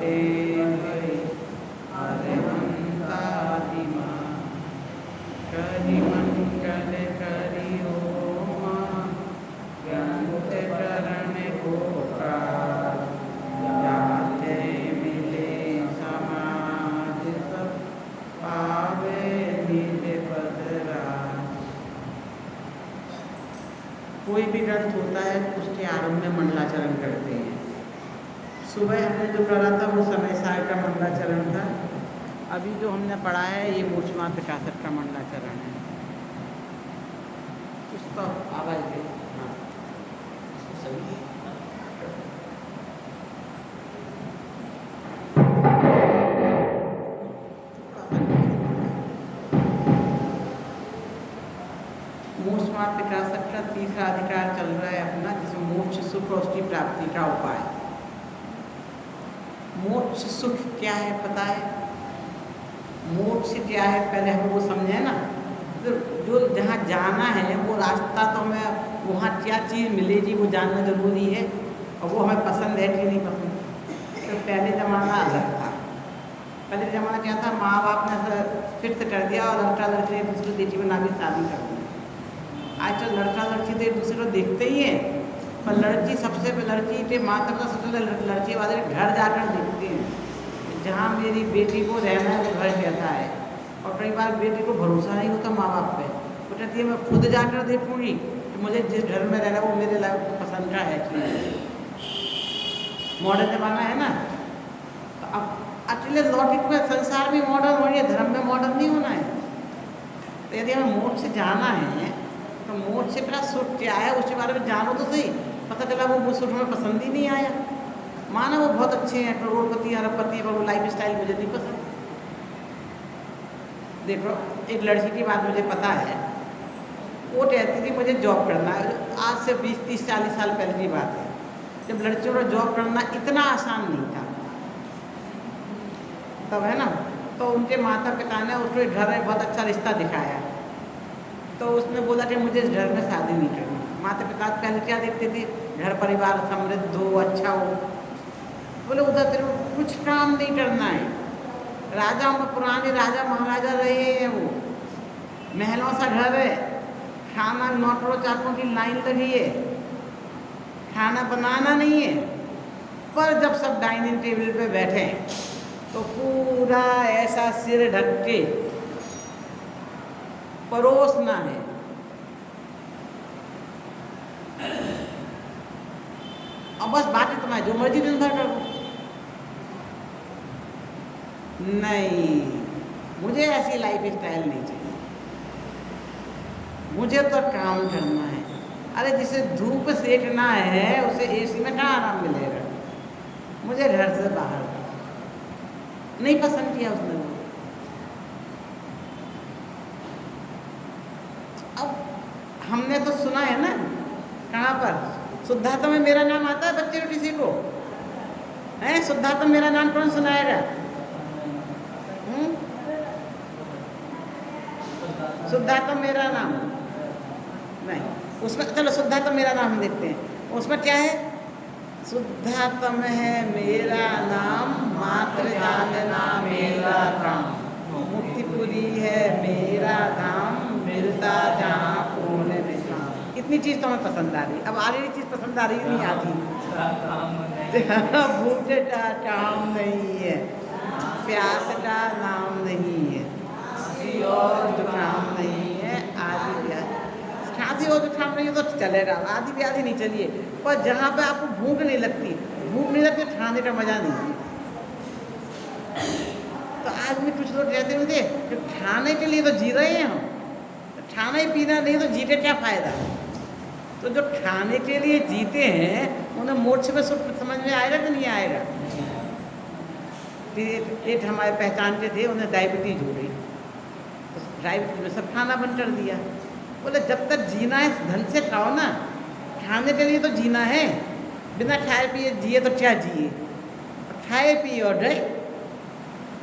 हरि अरहंतादिमा करिमंगल करि ओमा ज्ञात चरण गोपाल जाते मिले समाज सब पावे निज पद राज। कोई भी ग्रंथ होता है उसके आरंभ में मंगलाचरण करते हैं। सुबह हमने जो पढ़ा था वो समय सार का मंगलाचरण था। अभी जो हमने पढ़ा है ये मूर्छमान प्रकाशक का मंगलाचरण है। कुछ तो आवाज दे। हाँ सही मूर्छमान प्रकाशक का तीसरा अधिकार चल रहा है अपना, जिसमें मोक्ष सुख और उसकी प्राप्ति का उपाय। मोक्ष सुख क्या है पता है? मोक्ष क्या है पहले हम वो समझे ना। तो जो जहाँ जाना है वो रास्ता तो हमें वहाँ क्या चीज़ मिलेगी वो जानना जरूरी है, और वो हमें पसंद है कि नहीं पसंद। तो पहले ज़माना अलग था। पहले ज़माना क्या था, माँ बाप ने फिक्स कर दिया और लड़का लड़की एक दूसरे बेटी बना के शादी कर दी। आजकल लड़का लड़की तो एक दूसरे को देखते ही हैं, पर लड़की सबसे लड़की के माता पिता सबसे लड़की वाले घर जाकर देखते हैं जहाँ मेरी बेटी को रहना है वो घर कैसा है। और कई बार बेटी को भरोसा नहीं होता माँ बाप पे, वो कहती है मैं खुद जाकर देखूँगी कि मुझे जिस घर में रहना वो मेरे लायक पसंद का है कि मॉडर्न जमाना है ना। तो अब अकेले लौकिक में संसार भी मॉडर्न हो रही है, धर्म में मॉडर्न नहीं होना है। तो यदि हमें मोक्ष से जाना है तो मोक्ष से मेरा सुख क्या है उसके बारे में जानो तो सही। पता चला वो सुख में पसंद ही नहीं आया। माना वो बहुत अच्छे हैं, करोड़पति अरबपति, पर वो लाइफ स्टाइल मुझे नहीं पसंद। देखो एक लड़की की बात मुझे पता है, वो कहती थी मुझे जॉब करना है। आज से 20, 30, 40 साल पहले की बात है, जब लड़कियों को जॉब करना इतना आसान नहीं था तब, है ना। तो उनके माता पिता ने उसको एक घर में बहुत अच्छा रिश्ता दिखाया। तो उसने बोला कि मुझे इस घर में शादी नहीं करनी। माता पिता पहले क्या देखते थे, घर परिवार समृद्ध हो, अच्छा हो। बोले उधर तेरे को कुछ काम नहीं करना है। राजा में पुराने राजा महाराजा रहे हैं, वो महलों सा घर है, खाना नौकरों चाकरों की लाइन लगी है, खाना बनाना नहीं है। पर जब सब डाइनिंग टेबल पे बैठे तो पूरा ऐसा सिर ढक के परोसना है। अब बस बात है तुम्हारी, जो मर्जी दिन भर करो। नहीं, मुझे ऐसी लाइफ स्टाइल नहीं चाहिए। मुझे तो काम करना है। अरे जिसे धूप सेकना है उसे एसी में कहाँ आराम मिलेगा। मुझे घर से बाहर नहीं पसंद किया उसने। अब हमने तो सुना है ना, कहाँ पर शुद्धात्मा में मेरा नाम आता है बच्चे को किसी को है? शुद्धात्मा मेरा नाम कौन सुनाएगा? शुद्धात्मा मेरा नाम नहीं, उसमें चलो शुद्धात्मा मेरा नाम हम देखते हैं। उसमें क्या है? शुद्धात्म है मेरा नाम, मात्र जानना मेरा काम, मुक्तिपुरी है मेरा धाम, मिलता जहाँ पूर्ण विश्राम। इतनी चीज़ तो हमें पसंद आ रही। अब आगे चीज़ पसंद आ रही नहीं आती। भूखे का काम नहीं है, प्यास का नाम नहीं है, और जुकाम नहीं है, आदि व्याधि। खांसी और जुकाम नहीं है तो चलेगा, आदि व्याधि नहीं चलिए। पर जहाँ पे आपको भूख नहीं लगती खाने का मजा नहीं है। तो आज भी कुछ लोग कहते होंगे कि खाने के लिए तो जी रहे हैं हम, खाना ही पीना नहीं तो जीते क्या फायदा। तो जो खाने के लिए जीते हैं उन्हें मोक्ष में सुख समझ में आएगा कि नहीं आएगा। एक हमारे पहचान के थे, उन्हें डायबिटीज हो गई, तो डायबिटीज में सब खाना बंद कर दिया। बोले जब तक जीना है ढंग से खाओ ना, खाने के लिए तो जीना है। बिना खाए पिए जिए तो क्या जिए, खाए पिए और गए।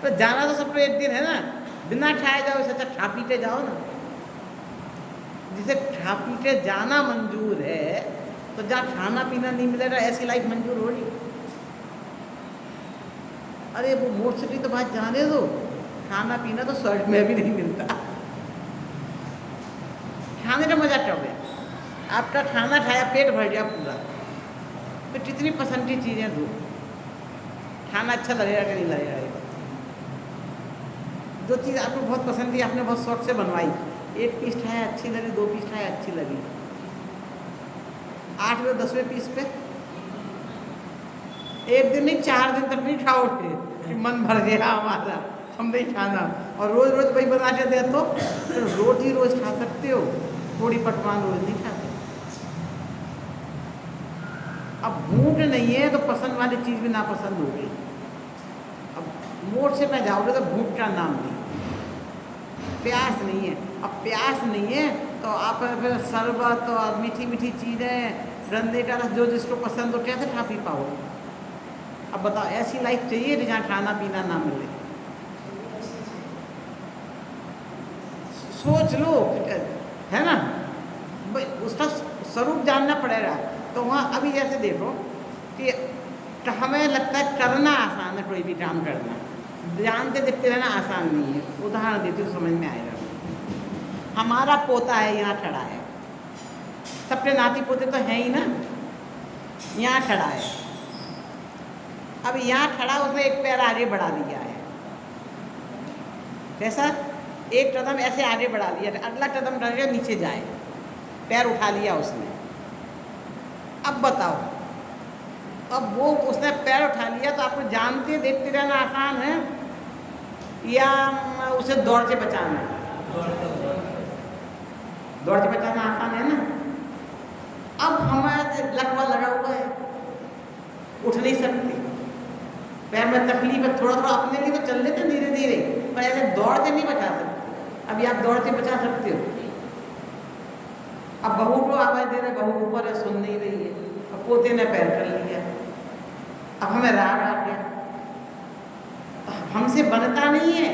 तो जाना तो सबको एक दिन है ना, बिना खाए जाओ, इससे अच्छा खा पी के जाओ ना। जिसे खा पी के जाना मंजूर है तो जहाँ खाना पीना नहीं मिलेगा ऐसी लाइफ मंजूर हो रही। अरे वो मोक्ष की तो बात जाने दो, खाना पीना तो स्वर्ग में भी नहीं मिलता। खाने का मजा क्या है? आपका खाना खाया, पेट भर गया पूरा, तो कितनी पसंद की चीज़ें दो, खाना अच्छा लगेगा कि नहीं लगेगा? जो चीज़ आपको बहुत पसंद थी, आपने बहुत शौक से बनवाई, एक पीस खाया अच्छी लगी, दो पीस खाया अच्छी लगी, 8वें 10वें पीस पे एक दिन नहीं 4 दिन तक नहीं खाओगे कि मन भर गया हमारा, हम नहीं खाना। और रोज रोज वही बना के दे तो रोटी रोज खा सकते हो, थोड़ी पकवान रोज नहीं खा सकते। अब भूख नहीं है तो पसंद वाली चीज़ भी नापसंद हो गई। अब मोड़ से मैं जाओगे तो भूख का नाम नहीं, प्यास नहीं है। अब प्यास नहीं है तो आप फिर शरबत और मीठी मीठी चीज़ें, गन्ने का रस, जो जिसको पसंद हो, कैसे खा पी पाओगे? अब बताओ, ऐसी लाइफ चाहिए कि जहाँ खाना पीना ना मिले? सोच लो, है ना? उसका स्वरूप जानना पड़ेगा। तो वहाँ अभी जैसे देखो कि हमें लगता है करना आसान है, कोई भी काम करना, जानते देखते रहना आसान नहीं है। उदाहरण देती हूँ, समझ में आएगा। हमारा पोता है, यहाँ खड़ा है, सबके नाती पोते तो हैं ही ना, यहाँ खड़ा है। अब यहाँ खड़ा, उसने एक पैर आगे बढ़ा दिया है, कैसा? एक कदम ऐसे आगे बढ़ा दिया, अगला कदम रह नीचे जाए, पैर उठा लिया उसने। अब बताओ, अब वो उसने पैर उठा लिया तो आपको जानते देखते रहना आसान है या उसे दौड़ के बचाना है? दौड़ के बचाना आसान है ना। अब हमारे लकवा लगा हुआ है, उठ नहीं सकते, पैर में तकलीफ है, थोड़ा थोड़ा अपने लिए तो चल लेते धीरे धीरे, पर ऐसे दौड़ के नहीं बचा सकते। अभी आप दौड़ के बचा सकते हो? अब बहू को आवाज़ दे रहे, बहू ऊपर है, सुन नहीं रही है, अब पोते ने पैर कर लिया, अब हमें राग आ गया, हमसे बनता नहीं है,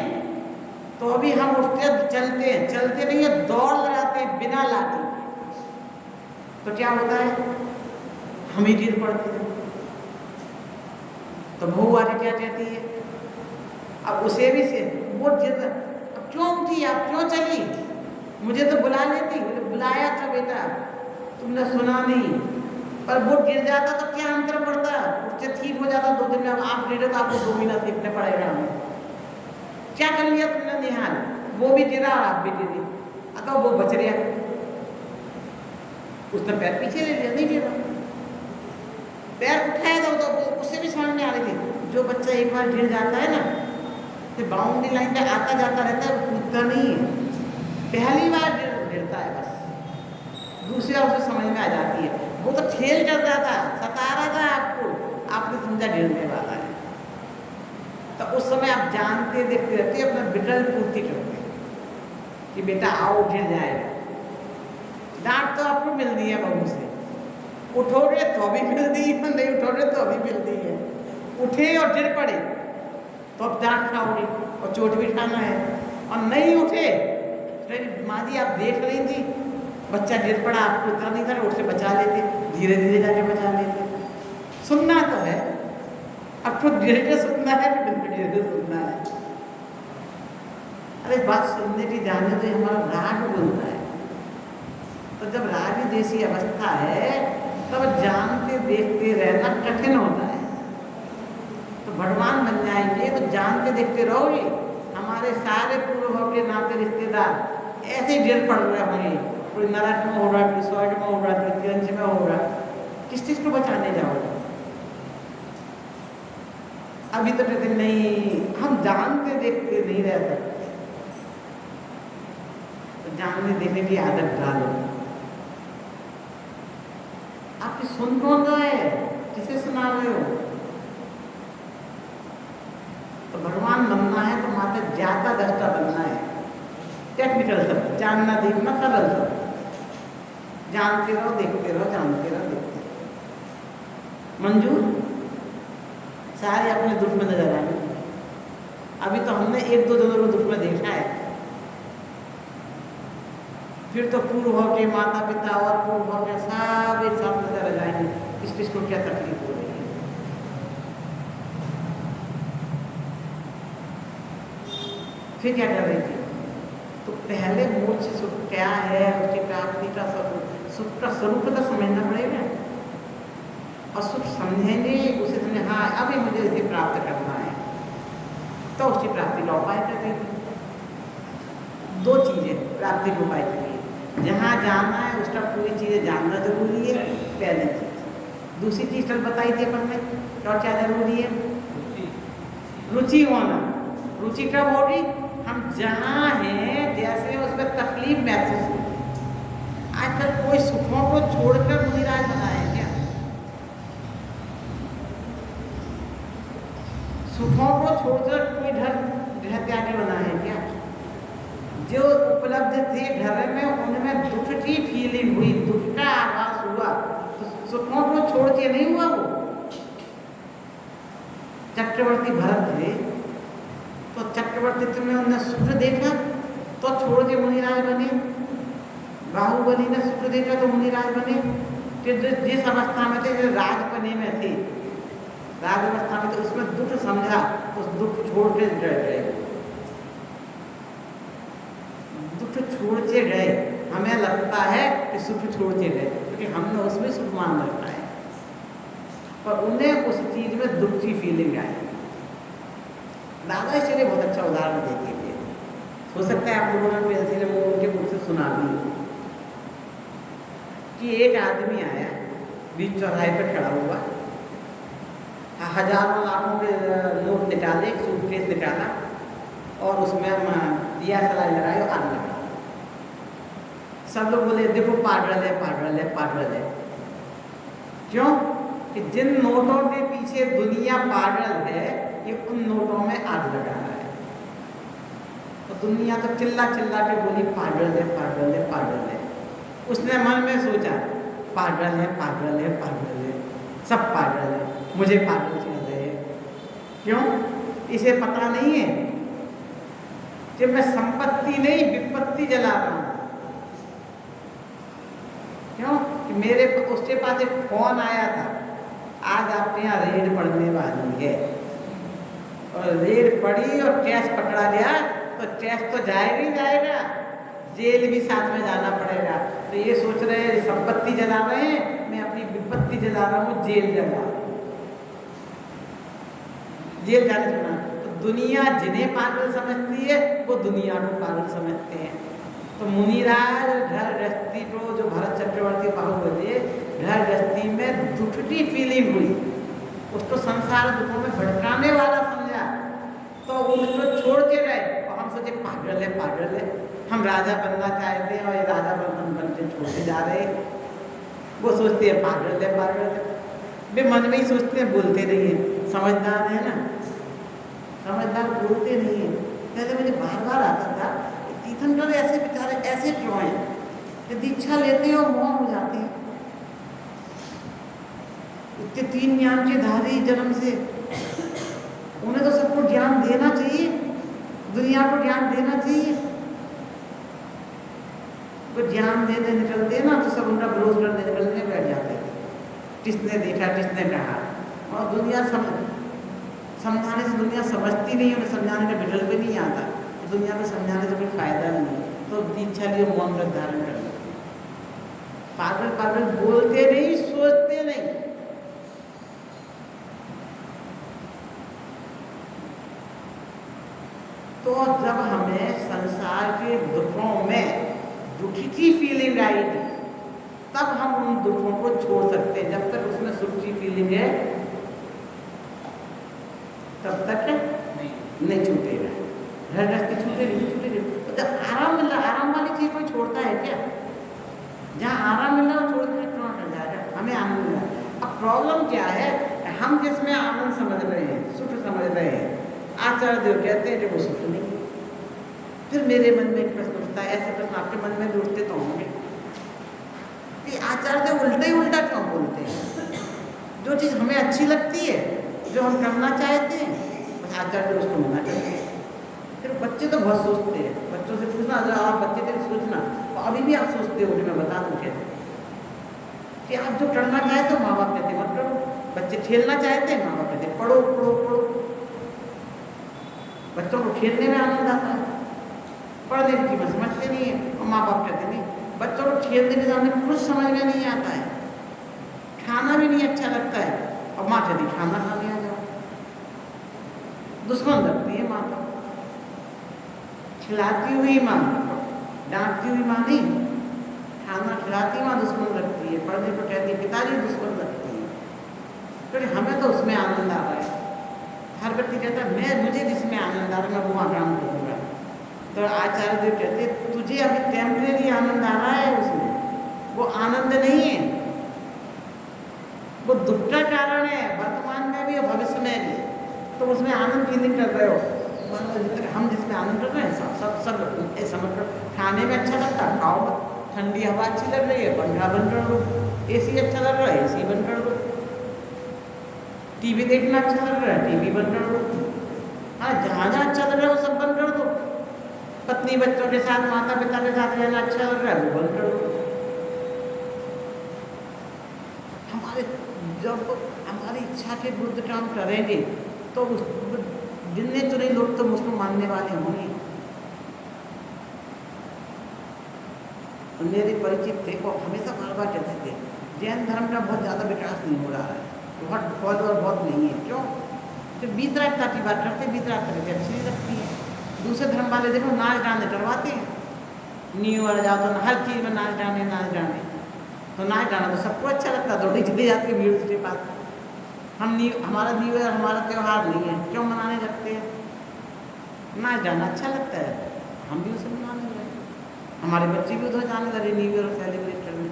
तो अभी हम उठते चलते हैं, चलते नहीं है, दौड़ लगाते हैं बिना लाठी, तो क्या होता है? हम ही गिर पड़ते हैं। तो बहू आगे क्या कहती है? अब उसे भी से वो क्यों उठी, आप क्यों चली? मुझे तो बुला लेती। मुझे बुलाया था बेटा, तुमने सुना नहीं। पर वो गिर जाता तो क्या अंतर पड़ता, उससे ठीक हो जाता 2 दिन में। अब आप गिरे तो आपको 2 महीना सीखने पड़ेगा हमें। क्या कर लिया तुमने निहाल? वो भी गिरा और आप भी गिरी, अतः वो बच गया, उसने पैर पीछे ले लिया, नहीं गिरा। पैर उठाया था तो उससे भी समझ में आ रही थी, जो बच्चा एक बार गिर जाता है ना, तो बाउंड्री लाइन पे आता जाता रहता है, वो कूदता नहीं है। पहली बार गिरता है बस, दूसरी बार उसे समझ में आ जाती है। वो तो खेल कर रहा था, सता रहा था आपको, आपने समझा गिरने वाला है। तो उस समय आप जानते देखते रहते, अपना विकल्प पूर्ति करते कि बेटा आओ, गिर जाएगा। डांट तो आपको मिल रही है बहू से, उठोगे तो भी मिलती है, नहीं उठोगे तो भी मिलती है। उठे और गिर पड़े तो अब डांट खाओगे और चोट भी खाना है, और नहीं उठे तो माँ जी आप देख रही थी, बच्चा गिर पड़ा, आपको इतना नहीं था, उठ से बचा लेते, धीरे धीरे जाके बचा लेते। सुनना तो है, अब खुद गिर के सुनना है कि बिल्कुल गिर के सुनना है? अरे बात सुनने की जाने तो हमारा राग बोलता है। तो जब राग जैसी अवस्था है तब जानते देखते रहना कठिन होता है। तो भगवान बन जाएंगे तो जानते देखते रहोगे। हमारे सारे पूर्वों के नाते रिश्तेदार ऐसे गिर पड़ रहे होंगे, कोई नरक में हो रहा, कोई स्वर्ग में हो रहा, कोई अंश में हो रहा, किस चीज़ को बचाने जाओगे? अभी तो कहते नहीं, हम जानते देखते नहीं रह सकते। तो जानने देखने की आदत डालो। आपकी सुन कौन रहा है, किसे सुना रहे हो? तो भगवान बनना है तो मात्र ज्ञाता दृष्टा बनना है। टेक्निकल शब्द, जानना देखना सरल शब्द, जानते रहो देखते रहो, जानते रहो देखते रहो। मंजूर? सारे अपने दुख में नजर आए। अभी तो हमने 1-2 जनों को दुख में देखा है, फिर तो पूर्व के माता पिता और पूर्व के सब एक साथ नजर आ जाएंगे, किस किस को क्या तकलीफ हो रही है। फिर क्या कर रही थी? तो पहले मोक्ष सुख क्या है, उसकी प्राप्ति का सुख का स्वरूप तो समझना पड़ेगा। और सुख समझेंगे उसे समझे, हाँ अभी मुझे इसे प्राप्त करना है, तो उसकी प्राप्ति का उपाय कर देंगे। दो चीज़ें प्राप्ति के उपाय के लिए, जहाँ जाना है उसका पूरी चीज़ें जानना जरूरी है, पहली चीज़। दूसरी चीज़ कल बताई थी अपन ने, और क्या जरूरी है? रुचि होना। रुचि कब होगी? हम जहाँ हैं जैसे उसमें तकलीफ महसूस हो। आजकल कोई सुखों को छोड़कर मुनिराज बना है क्या? सुखों को छोड़कर कोई घर त्यागी बना है क्या? जो उपलब्ध थे घर में उनमें दुख की फीलिंग हुई, दुख का आभास हुआ, तो सुखों को छोड़ के नहीं हुआ वो। चक्रवर्ती भरत थे, तो चक्रवर्ती में उन्होंने सुख देखा तो छोड़ के मुनिराज बने। बाहुबली ने सुख देखा तो मुनिराज बने। कि जिस अवस्था में थे, राजपने में थे, राज अवस्था में, तो उसमें दुख समझा, उस दुख छोड़ के गए, दुख छोड़ के गए। हमें लगता है कि सुख छोड़ के गए, क्योंकि हमने उसमें सुख मान रखा है, पर उन्हें उस चीज में दुख की फीलिंग आई। दादा इसलिए बहुत अच्छा उदाहरण देते थे। हो सकता है आप लोगों ने पेंसिल वो उनके मुख से सुना भी कि एक आदमी आया, बीच चौराहे पर खड़ा हुआ, हजारों लाखों के नोट निकाले, एक सूटकेस निकाला और उसमें दिया सलाई लगाई और आग लगा। सब लोग बोले देखो पागल है, पागल है, पागल है। क्यों? कि जिन नोटों के पीछे दुनिया पागल है, ये उन नोटों में आग लगा रहा है। तो दुनिया तो चिल्ला चिल्ला के बोली पागल है, पागल है, पागल है। उसने मन में सोचा पागल है, पागल है, पागल है, सब पागल है, मुझे पागल कह रहे हैं। क्यों? इसे पता नहीं है कि मैं संपत्ति नहीं विपत्ति जला रहा हूं। क्यों? कि मेरे उसके पास एक फोन आया था, आज आपके यहाँ रेड पड़ने वाली है, और रेड पड़ी और कैश पकड़ा गया, तो कैश तो जाएगा ही जाएगा, जेल भी साथ में जाना पड़ेगा। तो ये सोच रहे हैं संपत्ति जला रहे हैं, मैं अपनी विपत्ति जला रहा हूँ, जेल जला, जेल जाने सुना। तो दुनिया जिन्हें पागल समझती है वो दुनिया को पागल समझते हैं। तो मुनिराज घर गृहस्थी को, जो भरत चक्रवर्ती बाहुबली, घर गृहस्थी में दुख की फीलिंग हुई, उसको संसार दुखों में भटकाने वाला समझा, तो वो उसको छोड़ के गए। और हम सोचे पागल है, पागल है, हम राजा बनना चाहते हैं और ये राजा बन के छोड़ते जा रहे हैं। वो सोचते हैं पागल है, पागल है, वे मन में ही सोचते हैं, बोलते नहीं है। समझदार है ना, समझदार बोलते नहीं है। पहले मुझे बार बार आता था तीर्थंकर ऐसे बेचारे ऐसे क्यों हैं कि दीक्षा लेते हैं और मौन हो जाते हैं। इतने 3 ज्ञान के धारी जन्म से, उन्हें तो सबको ज्ञान देना चाहिए, दुनिया को ज्ञान देना चाहिए। वो ज्ञान देने निकलते ना तो सब उनका विरोध करने निकलने बैठ जाते थे, किसने देखा, किसने कहा। और दुनिया समझाने से दुनिया समझती नहीं, उन्हें समझाने का विकल्प भी नहीं आता, तो दुनिया को समझाने से कोई फायदा नहीं है। तो दीक्षा लिए मौन व्रत धारण कर लो। पागल पागल बोलते नहीं, सोचते नहीं। तो जब हमें संसार के दुखों में दुखी की फीलिंग आएगी, तब हम उन दुखों को छोड़ सकते हैं। जब तक उसमें सुख की फीलिंग है तब तक नहीं छूटेगा। घर गृहस्थी छूटेगी। तो जब आराम मिल रहा, आराम वाली चीज कोई छोड़ता है क्या? जहाँ आराम मिल रहा है छोड़ के क्यों कर जाएगा? हमें आनंद मिल रहा है। अब प्रॉब्लम क्या है, हम जिसमें आनंद समझ रहे हैं, सुख समझ रहे हैं, आचार्य देव कहते हैं कि वो सुख नहीं। फिर मेरे मन में एक प्रश्न उठता है, ऐसे प्रश्न आपके मन में भी उठते तो होंगे कि आचार्य देव उल्टा ही उल्टा क्यों बोलते हैं? जो चीज़ हमें अच्छी लगती है, जो हम करना चाहते हैं, बस आचार्य देव उसको मना करते हैं। फिर बच्चे तो बहुत सोचते हैं, बच्चों से पूछना, आप बच्चे थे सोचना, तो अभी भी आप सोचते हो कि मैं बता दूँ क्या कि आप जो करना चाहते हो, माँ बाप कहते मत करो। बच्चे खेलना चाहते हैं, माँ बाप कहते पढ़ो पढ़ो पढ़ो। बच्चों को खेलने में आनंद आता है, पढ़ने की कीमत समझते नहीं है, और माँ बाप कहते नहीं। बच्चों को खेलने के सामने कुछ समझ में नहीं आता है, खाना भी नहीं अच्छा लगता है, और माँ कहती खाना खाने आ जाओ। दुश्मन लगती है माँ तो, खिलाती हुई माँ, डांटती हुई माँ नहीं, खाना खिलाती माँ दुश्मन लगती है, पढ़ने को कहती है पिताजी दुश्मन लगती है। क्योंकि हमें तो उसमें आनंद आ रहा है। हर व्यक्ति कहता है मैं मुझे जिसमें आनंद आ रहा है मैं वहाँ काम करूँगा। तो आचार्य देव कहते हैं तुझे अभी टेम्परेरी आनंद आ रहा है, उसमें वो आनंद नहीं है, वो दुख का कारण है, वर्तमान में भी और भविष्य में भी। तो उसमें आनंद की नहीं कर रहे हो। हम जिसमें आनंद कर रहे हैं सब ऐसा मतलब खाने में अच्छा लगता है खाओ, ठंडी हवा अच्छी लग रही है पंखा बंद कर दो, AC अच्छा लग रहा है AC बंद कर दो, टीवी देखना अच्छा लग रहा है टीवी बंद कर दो, हाँ जहाँ जहाँ अच्छा लग रहा है वो सब बंद कर दो। पत्नी बच्चों के साथ माता पिता के साथ रहना अच्छा लग रहा है वो बंद कर दो। हमारे जब हमारी इच्छा के विरुद्ध काम करेंगे तो गिनने चुने लोग तो मुझको मानने वाले होंगे। मेरे परिचित थे वो हमेशा बार बार कहते थे जैन धर्म का बहुत ज़्यादा विकास नहीं हो रहा है, बहुत फॉलोअर बहुत नहीं है। क्यों? तो बीतरागता की बात करते, बीतरागता करके अच्छी नहीं लगती है। दूसरे धर्म वाले देखो नाच गाने करवाते हैं, न्यू ईयर जाओ तो हर चीज़ में नाच गाने तो नाच गाना तो सबको अच्छा लगता है, दौड़ी चली जाती है भीड़ उसके पास। हमारा न्यू ईयर हमारा त्यौहार नहीं है, क्यों मनाने लगते हैं? नाच गाना अच्छा लगता है, हम भी उसे मनाने लगे, हमारे बच्चे भी उधर जाने लगे न्यू ईयर सेलिब्रेट करने।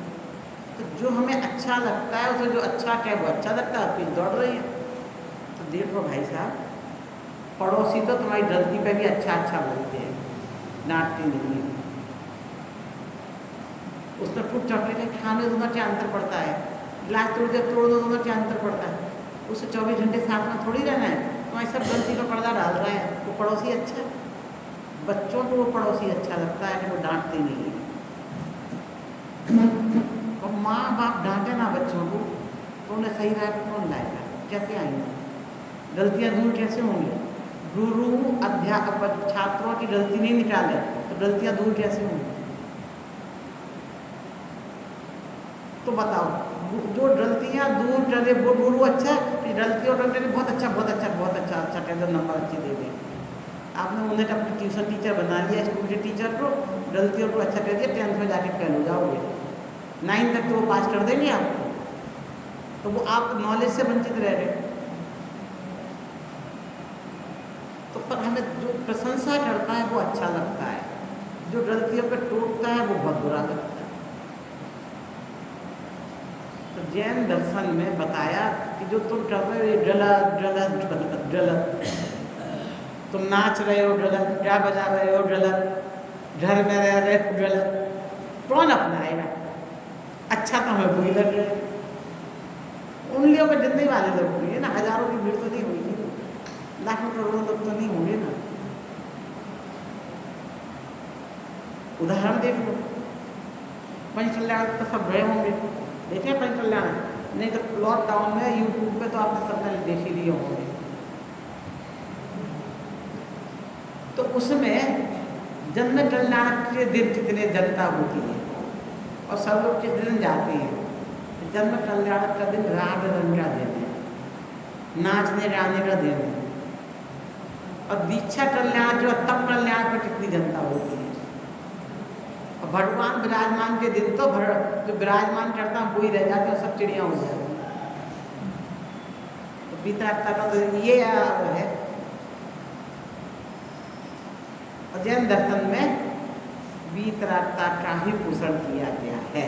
तो जो हमें अच्छा लगता है उसे जो अच्छा क्या वो अच्छा लगता है, फिर दौड़ रही है। तो देखो भाई साहब, पड़ोसी तो तुम्हारी गलती पे भी अच्छा अच्छा बोलते हैं, डांटते नहीं है। उसमें खूब चॉकलेट खाने दोनों क्या अंतर पड़ता है, गिलास तोड़ दो दोनों क्या अंतर पड़ता है। उससे 24 घंटे साथ में थोड़ी रहना है, तुम्हारी सब गलती का पर्दा डाल रहा है। वो पड़ोसी अच्छा है, बच्चों को वो पड़ोसी अच्छा लगता है कि वो डांटते नहीं है। और माँ बाप डांटे ना बच्चों को तो उन्हें सही राह पर कौन लाएगा? कैसे आएंगे? गलतियाँ दूर कैसे होंगी? गुरु अध्यापक छात्रों की गलती नहीं निकाले तो गलतियाँ दूर कैसे होंगी? तो बताओ, जो गलतियाँ दूर करे वो गुरु अच्छा है कि गलतियों करके बहुत अच्छा कहते नंबर अच्छे दे दे। आपने उन्हें अपनी ट्यूशन टीचर बना लिया, स्कूल के टीचर को गलतियों को अच्छा कर दिया, 10th में जाके फेल हो जाओगे, 9th तक तो वो पास कर देंगे आपको, तो वो आप नॉलेज से वंचित रह गए। तो पर हमें जो प्रशंसा करता है वो अच्छा लगता है, जो गलतियों पर टोकता है वो बहुत बुरा लगता है। तो जैन दर्शन में बताया कि जो तुम कर रहे हो ये गलत, तुम नाच रहे हो गलत, क्या बजा रहे हो गलत, घर में रह रहे हो गलत, कौन अपनाएगा? अच्छा तो हमें बुरी लग रही, उंगलियों पर गिनने वाले लोग होंगे ना, हजारों की भीड़ तो नहीं होगी, लाखों करोड़ों लोग तो नहीं होंगे ना। उदाहरण देख लो, पंचकल्याण तो सब गए होंगे, देखे पंचकल्याण, नहीं तो लॉकडाउन में यूट्यूब पे तो आपने सबने देख ही लिए होंगे। तो उसमें जन्म कल्याण के दिन कितने जनता होती है और सब लोग किस दिन जाते हैं? जन्म कल्याण का दिन राग रंग का दिन है, नाचने गाने का दिन है। और दीक्षा कल्याण जो तप कल्याण पर कितनी जनता होती है। और भगवान विराजमान के दिन तो जो विराजमान करता है वही रह जाते हैं, सब चिड़िया हो जाती हैं। तो बीतरागता का तो ये है। और जैन दर्शन में बीतरागता का ही पोषण किया गया है।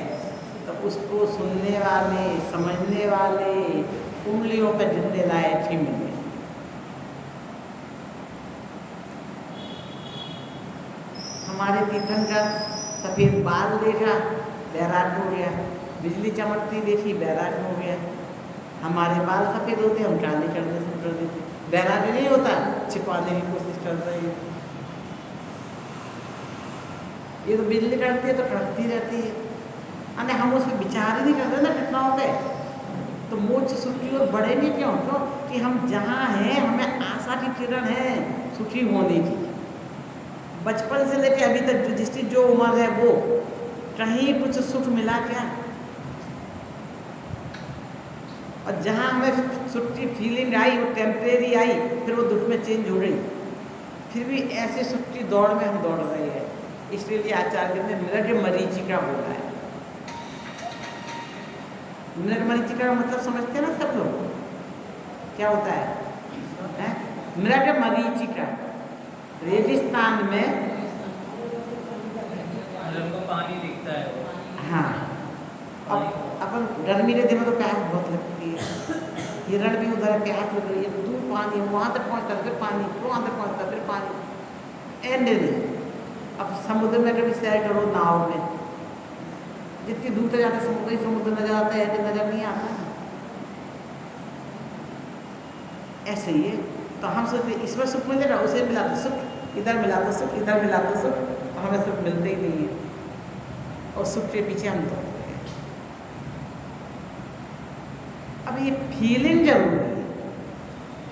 तो उसको सुनने वाले, समझने वाले उंगलियों पर जिंदे लायक ही मिले। हमारे तीर्थंकर सफ़ेद बाल देखा बैराग हो गया, बिजली चमकती देखी बैराग हो गया। हमारे बाल सफ़ेद होते हम काले करने शुरू कर देते, बैराग नहीं होता, छिपाने की कोशिश कर रहे हैं। ये तो बिजली कड़कती है तो कड़कती रहती है, अरे हम उसमें विचार ही नहीं करते ना घटनाओं पे, तो मोक्ष सुख की ओर बढ़ेंगे क्यों? कि हम जहाँ हैं हमें आशा की किरण है सुखी होने की। बचपन से लेके अभी तक जिसकी जो उम्र है वो कहीं कुछ सुख मिला क्या? और जहाँ हमें सुख की फीलिंग आई वो टेम्परेरी आई, फिर वो दुख में चेंज हो गई। फिर भी ऐसे सुख की दौड़ में हम दौड़ रहे हैं। इसलिए आचार्य ने मृग मरीचिका बोला है। मृग मरीचिका का मतलब समझते हैं ना सब लोग? क्या होता है? मृग मरीचिका रेगिस्तान में पानी दिखता है वो। हाँ, अब अपन गर्मी के दिन में तो प्यास बहुत लगती है। हिरण भी उधर प्यास लग रही है तो दूर पानी, वहाँ तक पहुँचता फिर पानी, वहाँ तक पहुँचता फिर पानी, एंड नहीं। अब समुद्र में कभी सैर करो नाव में, जितनी दूर तक जाता समुद्र ही समुद्र नजर आता है, ऐसे नजर नहीं आता। ऐसे ही है। तो हम सोचते इसमें सुख मिलेगा, उसे मिला तो सुख, इधर मिला तो सुख, इधर मिला तो सुख, तो हमें सुख मिलते ही नहीं है और सुख के पीछे हम दौड़ते हैं। अब ये फीलिंग जरूरी है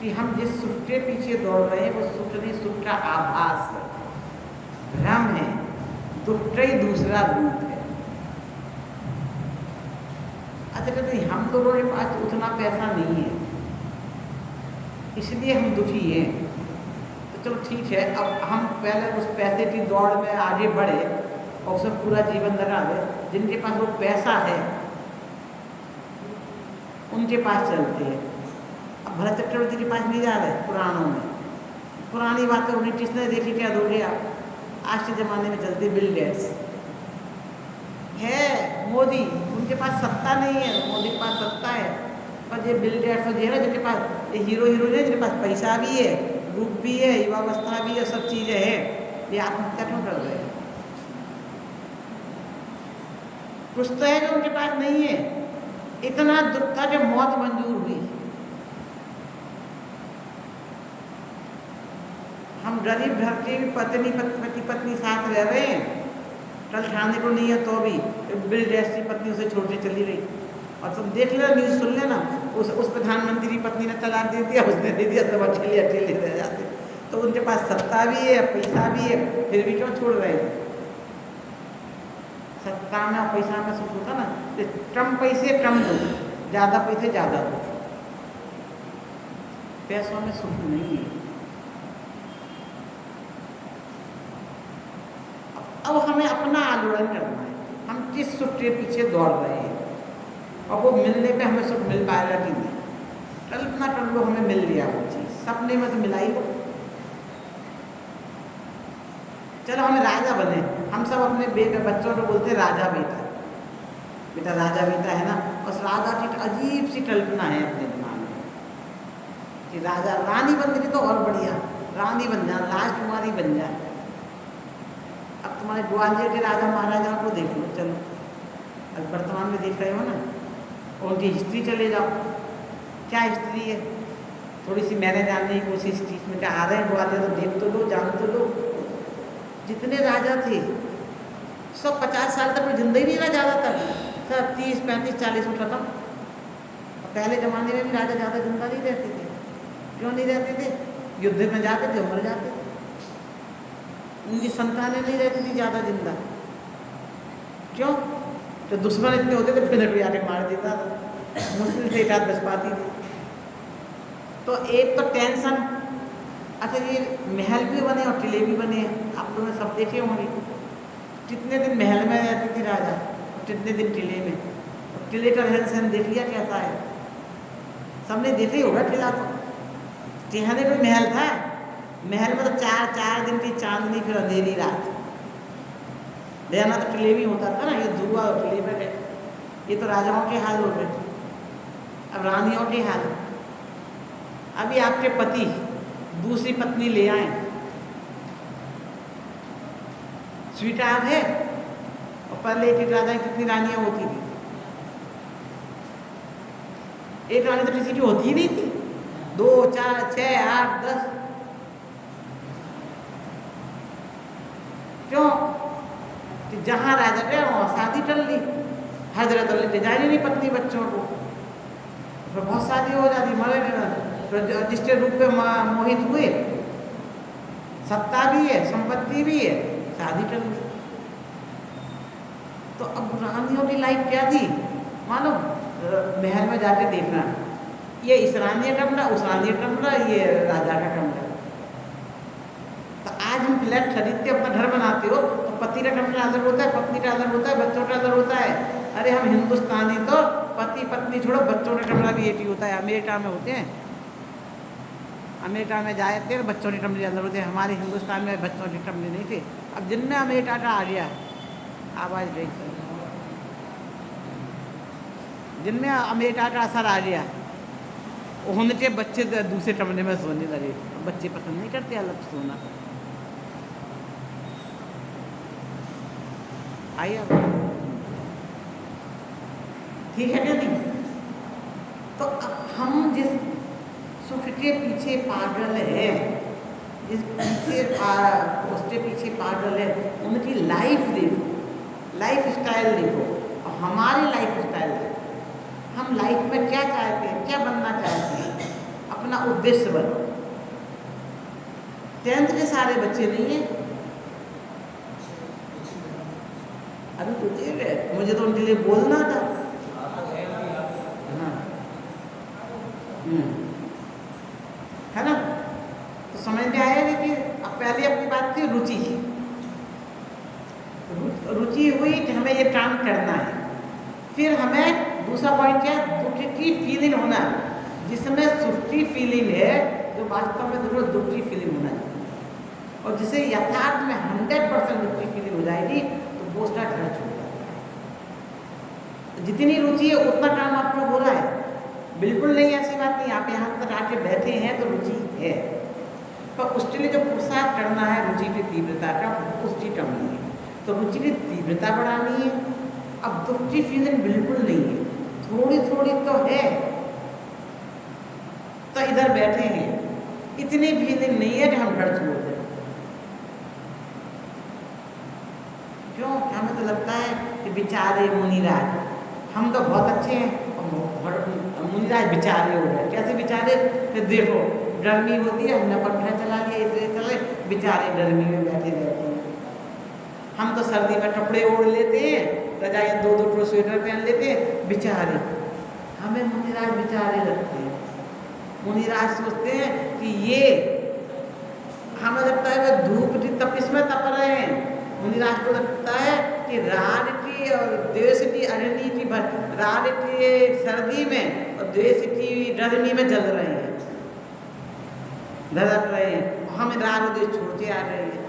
कि हम जिस सुख के पीछे दौड़ रहे हैं वो सुख नहीं, सुख का आभास है, भ्रम है, दुख का ही दूसरा रूप है। अच्छा कहते हम लोगों के पास तो उतना पैसा नहीं है इसलिए हम दुखी हैं। तो चलो ठीक है, अब हम पहले उस पैसे की दौड़ में आगे बढ़े और उसमें पूरा जीवन लगा दे। जिनके पास वो पैसा है उनके पास चलते हैं। अब भरत चक्रवर्ती के पास नहीं जा रहे पुराणों में, पुरानी बातें उन्हें किसने देखी क्या दोगे आप? आज के ज़माने में चलते बिल गेट्स है, मोदी, उनके पास सत्ता नहीं है, मोदी के पास सत्ता है, पर ये बिल गेट्स और ये ना जिनके पास ये हीरो है, जिनके पास पैसा भी है, रूप भी है, युवावस्था भी है, सब चीज़ें हैं, ये आत्महत्या क्यों कर रहे हैं? कुछ तो है जो उनके पास नहीं है। इतना दुख था जब मौत मंजूर हुई। हम गरीब घर के पति पत्नी साथ रह रहे हैं, कल खाने को नहीं है तो भी बिल गेट्स की पत्नी उसे छोड़ के चली गई। और तुम देख लेना, न्यूज़ सुन लेना, उस प्रधानमंत्री की पत्नी ने तलाक दे दिया, उसने दे दिया, सब अकेले रह जाते। तो उनके पास सत्ता भी है, पैसा भी है, फिर भी क्यों छोड़ रहे हैं? सत्ता में और पैसा में सुख होता ना, कम पैसे कम दुख, ज़्यादा पैसे ज़्यादा दुख। पैसों में सुख नहीं है। अब हमें अपना आलोड़न करना है, हम किस सुख के पीछे दौड़ रहे हैं और वो मिलने पे हमें सुख मिल पाएगा कि नहीं। कल्पना कर लो हमें मिल लिया वो चीज़, सपने में तो मिला ही वो। चलो हमें राजा बने, हम सब अपने बेटे बच्चों को बोलते हैं राजा बेटा, बेटा राजा बेटा है ना। उस राजा की एक अजीब सी कल्पना है अपने दिमाग में कि राजा, रानी बन गई तो और बढ़िया, रानी बन जा, राजकुमारी बन जा। अब तुम्हारे ग्वालियर के राजा महाराजाओं को देख लो, चलो अब वर्तमान में देख रहे हो ना, उनकी हिस्ट्री चले जाओ, क्या हिस्ट्री है, थोड़ी सी मैंने जानने की कोशिश की, में क्या आ रहे हैं ग्वालियर तो देख तो लो, जान तो लो। जितने राजा थे सब 50 साल तक कोई जिंदा ही नहीं रहा ज़्यादातर, सब 30, 35, 40 में खत्म। पहले ज़माने में भी राजा ज़्यादा जिंदा नहीं रहते थे। क्यों नहीं रहते थे? युद्ध में जाते थे, मर जाते थे, उनकी संतानें नहीं रहती थी ज़्यादा जिंदा। क्यों? तो दुश्मन इतने होते थे फिर भी आके मार देता था, मुश्किल से एक आध बच पाती थी। तो एक तो टेंशन। अच्छा ये महल भी बने और किले भी बने हैं, आप लोगों ने सब देखे होंगे। कितने दिन महल में रहते थे राजा और कितने दिन किले में, और किले का रहन सहन देख लिया कैसा है, सबने देखा ही होगा किला। तो टिहाने कोई महल था, महल में तो चार दिन की चांदनी फिर अंधेरी रात। रहना तो किले भी होता था ना, ये धुआ और किले में गए। ये तो राजाओं के हाल हो गए। अब रानियों के हाल, अभी आपके पति दूसरी पत्नी ले आए, स्वीकार है, और पहले एक राजा की कितनी रानियां होती थी? एक रानी तो किसी की होती ही नहीं थी, 2, 4, 6, 8, 10। क्यों? कि जहाँ राजा गए वहाँ शादी कर ली, हजरत अली ले जाए नहीं पत्नी बच्चों को, फिर बहुत शादी हो जाती, मरे जिसके रूप में मोहित हुए सत्ता भी है, संपत्ति भी है, शादी कर ली। तो अब रानियों की लाइफ क्या थी मालूम? महल में जाके देखना, ये इस रानी का कमरा, उस रानी का कमरा, ये राजा का कमरा। तो आज हम फ्लैट खरीदते अपना घर बनाते हो तो पति का कमरा अलग होता है, पत्नी का अलग होता है, बच्चों का अलग होता है। अरे हम हिंदुस्तानी तो पति पत्नी छोड़ो, बच्चों का कमरा भी एक ही होता है। अमेरिका में होते हैं, अमेरिका में जाते हैं बच्चों के कमरे अलग होते हैं। हमारे हिंदुस्तान में बच्चों के कमरे नहीं थे। अब जिनमें अमेरिका का आ गया, आवाज़ गई, जिनमें अमेरिका का असर आ गया, उनके बच्चे दूसरे कमरे में सोने लगे। बच्चे पसंद नहीं करते अलग सोना। आइए ठीक है क्या नहीं? तो अब हम जिस सुख के पीछे पागल है, जिस पीछे उसके पीछे पागल है, उनकी लाइफ देखो, लाइफ स्टाइल देखो और हमारी लाइफ स्टाइल देखो। हम लाइफ में क्या चाहते हैं, क्या बनना चाहते हैं, अपना उद्देश्य बनो। 10th के सारे बच्चे नहीं है अभी तो देर है, मुझे तो उनके लिए बोलना था। हाँ है ना? तो समझ में आया कि अब पहले अपनी बात थी रुचि। रुचि हुई कि हमें ये काम करना है। फिर हमें दूसरा पॉइंट क्या है? दुख की फीलिंग होना, जिसमें सुख की फीलिंग है, जो वास्तव में दुख की फीलिंग होना चाहिए। और जिसे यथार्थ में 100% दुख की फीलिंग हो जाएगी तो वो उसका घर छूट जाता है। जितनी रुचि है उतना काम आपका हो रहा है। बिल्कुल नहीं, ऐसी बात नहीं। आप यहाँ तक आके बैठे हैं तो रुचि है, पर उसके लिए जो पुरुषार्थ करना है रुचि की तीव्रता का, उसकी कमी है। तो रुचि की तीव्रता बढ़ानी है। अब दुख की फीलिंग बिल्कुल नहीं है, थोड़ी थोड़ी तो है। तो इधर बैठे हैं, इतनी फीलिंग नहीं है कि हम घर छोड़ दें। क्यों? हमें तो लगता है कि बेचारे मुनिराज, हम तो बहुत अच्छे हैं और मुनिराज बेचारे हो गए। कैसे बेचारे? फिर देखो गर्मी होती है, हमने पंखा चला लिया, इसलिए चले बेचारे गर्मी में बैठे रहते हैं। हम तो सर्दी में कपड़े ओढ़ लेते हैं, रजाई 2-2 स्वेटर पहन लेते हैं, बेचारे। हमें मुनिराज बेचारे लगते हैं। मुनिराज सोचते हैं कि ये, हमें लगता है वे धूप की तपिश में तप रहे हैं। मुनिराज को लगता है कि रात की और देश की अग्नि की रात की सर्दी में और देश की गर्मी में जल रहे हैं, धड़क रहे हैं। हमें रात देश छोड़ते आ रहे हैं।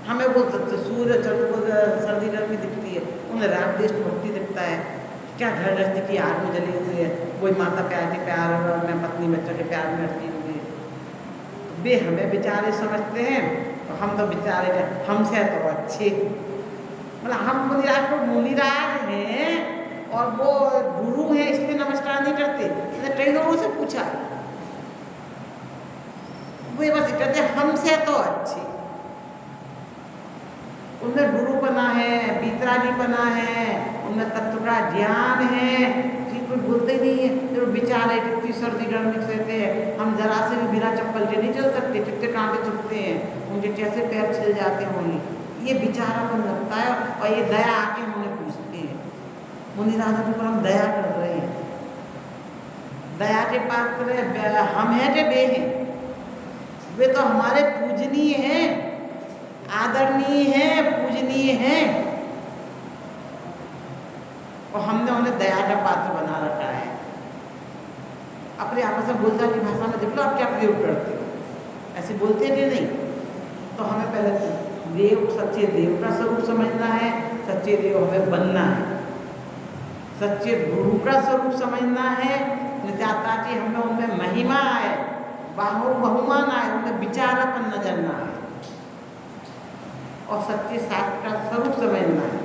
हमें वो सूर्य सर्दी गर्मी दिखती है, उन्हें रात देश छोड़ती दिखता है। क्या घर गृहस्थी की आग में जली हुई है, कोई माता प्यार के प्यार में, पत्नी बच्चों के प्यार में हटती हुई है। वे हमें बेचारे समझते हैं तो हम तो बेचारे, हमसे तो अच्छे। मतलब हम मुनिराज को मुनिराज हैं और वो गुरु हैं, इसलिए नमस्कार नहीं करते। मैंने कई लोगों से पूछा, वे बस कहते हैं हमसे तो अच्छे। उनमें गुरुपना है, बीतरागीपना है, उनमें तत्व का ज्ञान है, कि कोई बोलते ही नहीं है। जो बेचारे कितनी सर्दी गर्मी सहते हैं, हम जरा से भी बिना चप्पल के नहीं चल सकते, कितने कांटे चुभते हैं, उनके कैसे पैर छिल जाते होंगे। ये बेचारापन लगता है और ये दया आके हमें पूछते हैं। मुनिराज के ऊपर हम दया कर रहे हैं, दया के पात्र हम हैं कि वे हैं? वे तो हमारे पूजनीय हैं, आदरणीय हैं, पूजनीय हैं, और हमने उन्हें दया का पात्र बना रखा है। अपने आपस में बोलता की भाषा में देख लो आप क्या प्रयोग करते हो, ऐसे बोलते थे नहीं। तो हमें पहले देव, सच्चे देव का स्वरूप समझना है, सच्चे देव हमें बनना है, सच्चे गुरु का स्वरूप समझना है, ताकि हमें उनमें महिमा आए, बहुमान आए, उनमें विचारापन नजर ना आए, और सच्चे शास्त्र का स्वरूप समझना है,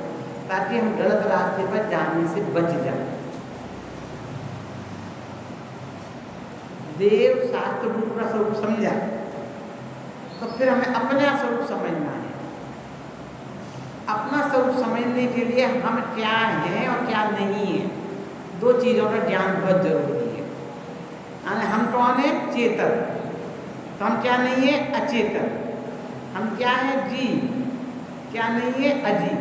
ताकि हम गलत रास्ते पर जाने से बच जाएं। देव, शास्त्र, गुरु का स्वरूप समझा तो फिर हमें अपना स्वरूप समझना है। अपना स्वरूप समझने के लिए हम क्या हैं और क्या नहीं है, दो चीज़ों का ज्ञान बहुत जरूरी है। यानी हम कौन है? चेतन। तो हम क्या नहीं है? अचेतन। हम क्या है? जीव। क्या नहीं है? अजीब।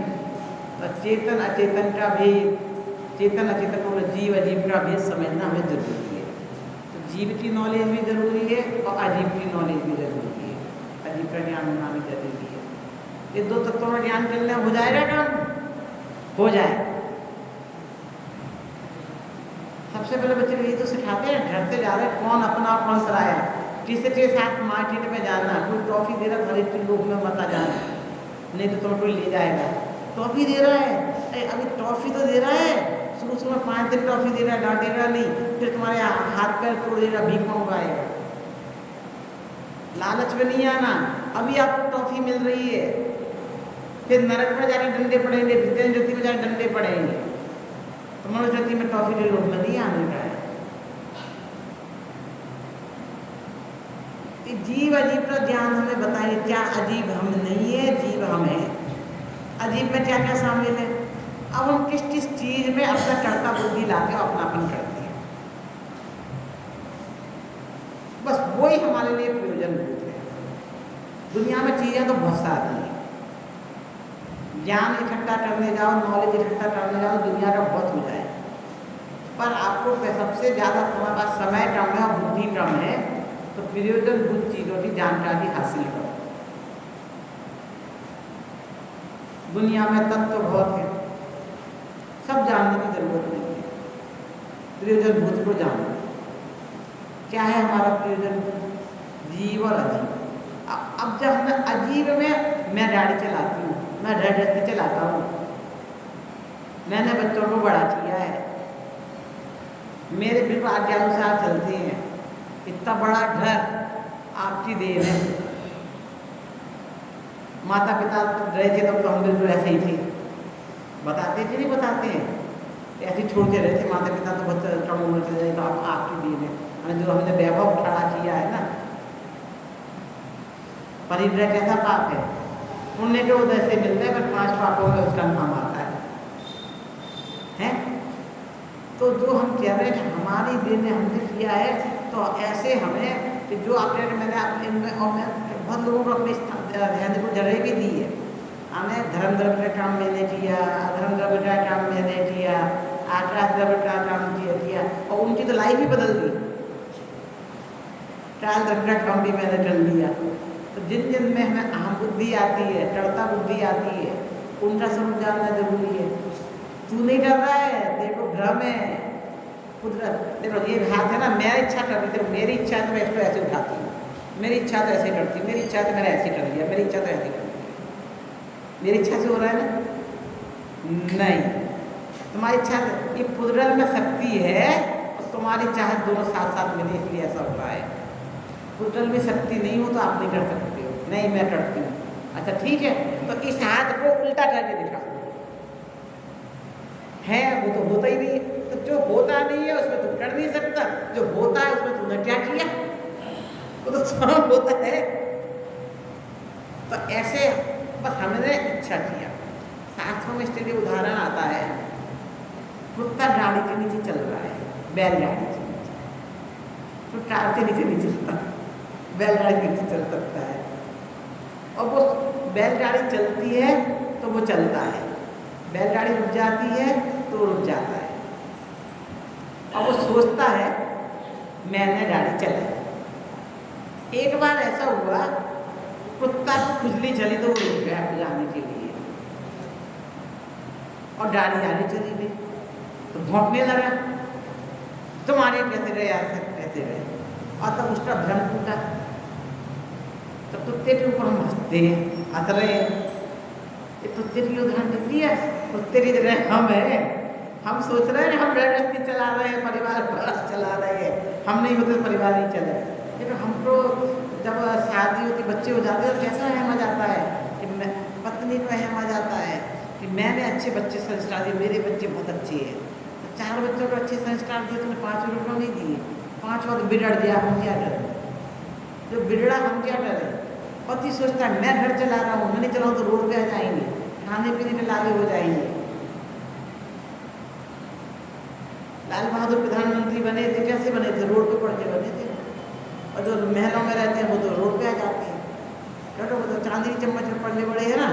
तो चेतन अचेतन का भेद, चेतन अचेतन को जीव अजीब का भेद समझना हमें जरूरी है। तो जीव की नॉलेज भी जरूरी है और अजीब की नॉलेज भी जरूरी है। अजीब का ज्ञान होना भी जरूरी है। ये दो तत्वों का ज्ञान करना हो जाएगा काम? हो जाए। सबसे पहले बच्चे को ये तो सिखाते हैं, घर से जा रहे कौन अपना और कौन पराया। किसी के साथ मार्केट में जाना, कोई टॉफी दे रहा, हर एक लोग में मत आ जाना, नहीं तो तुम कोई ले जाएगा। टॉफी दे रहा है, अरे अभी टॉफी तो दे रहा है, शुरू में 5 दिन टॉफी दे रहा है, डांटेगा नहीं, फिर तुम्हारे हाथ पैर तोड़ देगा, भीख मंगवाएगा। लालच में नहीं आना, अभी आपको टॉफी मिल रही है, फिर नरक में जाकर डंडे पड़ेंगे, विद्यान ज्योति में जाकर डंडे पड़ेंगे। तो मनुष्य ज्योति में टॉफी के लोग में नहीं आने का है। जीव अजीब का ज्ञान हमें बताइए, क्या अजीब हम नहीं है, जीव हम है। अजीब में क्या क्या शामिल है? अब हम किस किस चीज में अपना कर्ता बुद्धि लाके अपनापन करते हैं, बस वही हमारे लिए प्रयोजनभूत है। दुनिया में चीजें तो बहुत सारी हैं, ज्ञान इकट्ठा करने जाओ, नॉलेज इकट्ठा करने जाओ, दुनिया का बहुत हो जाए, पर आपको सबसे ज्यादा तुम्हारे पास समय कम है और बुद्धि कम है, तो प्रयोजनभूत चीजों की जानकारी हासिल करो। दुनिया में तत्व बहुत है, सब जानने की जरूरत नहीं है, प्रयोजनभूत को जानो। क्या है हमारा प्रयोजनभूत? जीव और अजीब। अब जब मैं अजीब में, मैं गाड़ी चलाती हूँ, मैं रस्ते चलाता हूँ, मैंने बच्चों को बड़ा किया है, मेरे बिल्कुल आज्ञानुसार चलते हैं, इतना बड़ा घर आपकी देन है। माता पिता तो रहे थे तब तो हम बिल्कुल ऐसे ही थे, बताते थे नहीं बताते हैं, ऐसे छोड़ते रहे थे माता पिता, तो बच्चा कम उम्र चले जाए तो आप आपकी देन है। जो हमने वैभव खड़ा किया है ना, परिग्रह कैसा पाप है, पुण्य के उदय से मिलता है, पर 5 पापों में उसका नाम आता है? तो जो हम कह रहे हैं कि हमारी देन ने हमने किया है, तो ऐसे हमें कि जो आपने मैंने इनमें और मैं बहुत लोगों को अपने ध्यान को जगह भी दी है। हमें धर्म द्रव्य का काम मैंने किया, अधर्म द्रव्य का काम मैंने किया, आकाश द्रव्य का काम किया, और उनकी तो लाइफ ही बदल दी। काल द्रव्य का काम भी मैंने कर लिया। तो जिन जिन में हमें अहम बुद्धि आती है, कर्ता बुद्धि आती है, उनका स्वरूप जानना जरूरी है। तू नहीं कर रहा है, देखो भ्रम है, कुदरत। देखो ये हाथ है ना, मैं इच्छा कर रही थी, मेरी इच्छा है तो मैं इसको ऐसे उठाती हूँ, मेरी इच्छा तो ऐसे करती, मेरी इच्छा तो मैंने ऐसे कर लिया, मेरी इच्छा तो ऐसे कर लिया। मेरी इच्छा से हो रहा है ना? नहीं, तुम्हारी इच्छा, ये कुदरत में शक्ति है और तुम्हारी चाहत दोनों साथ साथ मिले, इसलिए ऐसा हो रहा है। कुदरत में शक्ति नहीं हो तो आप नहीं कर सकते हो। नहीं, मैं करती हूँ। अच्छा ठीक है, तो इस हाथ को उल्टा करके दिखा है, वो तो होता ही नहीं है। तो जो होता नहीं है उसमें तुम कर नहीं सकता, जो होता है उसमें तुमने क्या किया, वो तो सब होता है। तो ऐसे बस हमने इच्छा किया। शास्त्रों में इसके लिए उदाहरण आता है, कुत्ता गाड़ी के नीचे चल रहा है, बैलगाड़ी के नीचे, तो कार के नीचे नहीं चलता, बैलगाड़ी के नीचे चल सकता है। और वो बैलगाड़ी चलती है तो वो चलता है, बैलगाड़ी रुक जाती है तो रुक जाता है, और वो सोचता है मैंने गाड़ी चलाई। एक बार ऐसा हुआ, कुत्ता को खुजली चली तो वो रुक गया जाने के लिए, और गाड़ी आगे चली गई तो भौंकने लगा, तुम्हारे कैसे गए, कैसे गए, और तब उसका भ्रम टूटा। तो कुत्ते के ऊपर हम हंसते हैं, हंस रहे हैं, ये कुत्ते की उदाहरण देख लिया, कुत्ते की जगह हम है, हम सोच रहे हैं हम गृहस्थी चला रहे हैं, परिवार चला रहे हैं, हम नहीं होते परिवार नहीं चले। लेकिन हमको जब शादी होती, बच्चे हो जाते हैं, तो कैसा रहमा जाता है कि मैं, पत्नी को रहमा जाता है कि मैंने अच्छे बच्चे संस्कार दिए, मेरे बच्चे बहुत अच्छे हैं। तो 4 बच्चों को अच्छे संस्कार दिए, तुमने 5 रुपये नहीं दिए, 5 वक्त बिगड़ गया, हम क्या करें? जो बिगड़ा हम क्या करें? पति सोचता है मैं घर चला रहा हूँ, मैं नहीं चलाऊँ तो रोड पे आ जाएंगे, खाने पीने के लाले हो जाएंगे। लाल बहादुर प्रधानमंत्री बने थे, कैसे बने थे? रोड पे पड़ के बने थे। और जो महलों में रहते हैं वो तो रोड पे आ जाते हैं। तो चांदी की चम्मच में पड़े बड़े हैं ना,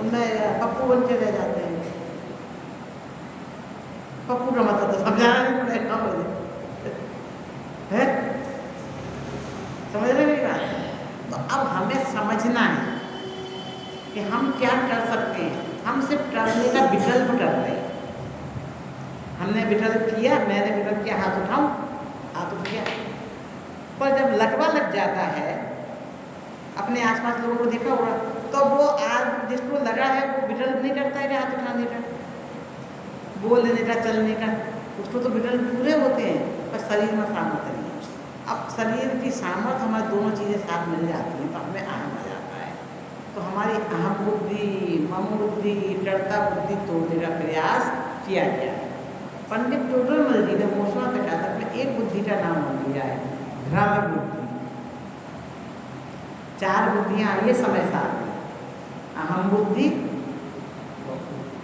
उनमें पप्पू बन के रह जाते हैं। पप्पू का मतलब तो समझाना नहीं पड़ेगा मुझे, है समझ रहे मेरी बात? तो अब हमें समझना है कि हम क्या कर सकते हैं। हम सिर्फ करने का विकल्प कर रहे हैं। हमने विकल्प किया, मैंने विकल्प किया, हाथ उठाऊं, हाथ उठ गया। पर जब लटवा लग जाता है, अपने आसपास लोगों को देखा होगा, तो वो आज जिसको लगा है वो विकल्प नहीं करता है कि हाथ उठाने का, बोलने का, चलने का, उसको तो विकल्प पूरे होते हैं, पर शरीर में सामर्थ्य नहीं है। अब शरीर की सामर्थ्य हमारी दोनों चीज़ें साथ मिल जाती हैं तो हमें अहम आ जाता है। तो हमारी अहम बुद्धि, मम बुद्धि, जड़ता बुद्धि तोड़ने का प्रयास किया गया है। पंडित टोडरमल जी ने मोशवा के जातक में एक बुद्धि का नाम लिया है, भ्रम बुद्धि। 4 बुद्धियाँ आई है समय साथ में, अहम बुद्धि,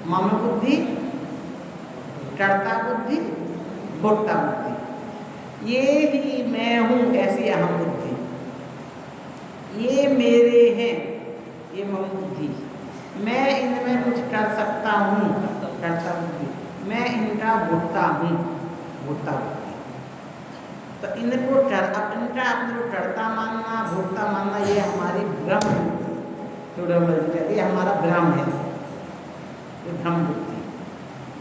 मम बुद्धि, कर्ता बुद्धि, भोक्ता बुद्धि। ये ही मैं हूँ ऐसी अहम बुद्धि, ये मेरे हैं ये मम बुद्धि, मैं इनमें कुछ कर सकता हूँ कर्ता बुद्धि, मैं इनका भोक्ता हूँ भोक्ता बुद्धि। तो इनको इनका अपने को कर्ता मानना, भोक्ता मानना, ये हमारी भ्रम बुद्धि, तो ये हमारा भ्रम है, ये भ्रम बुद्धि।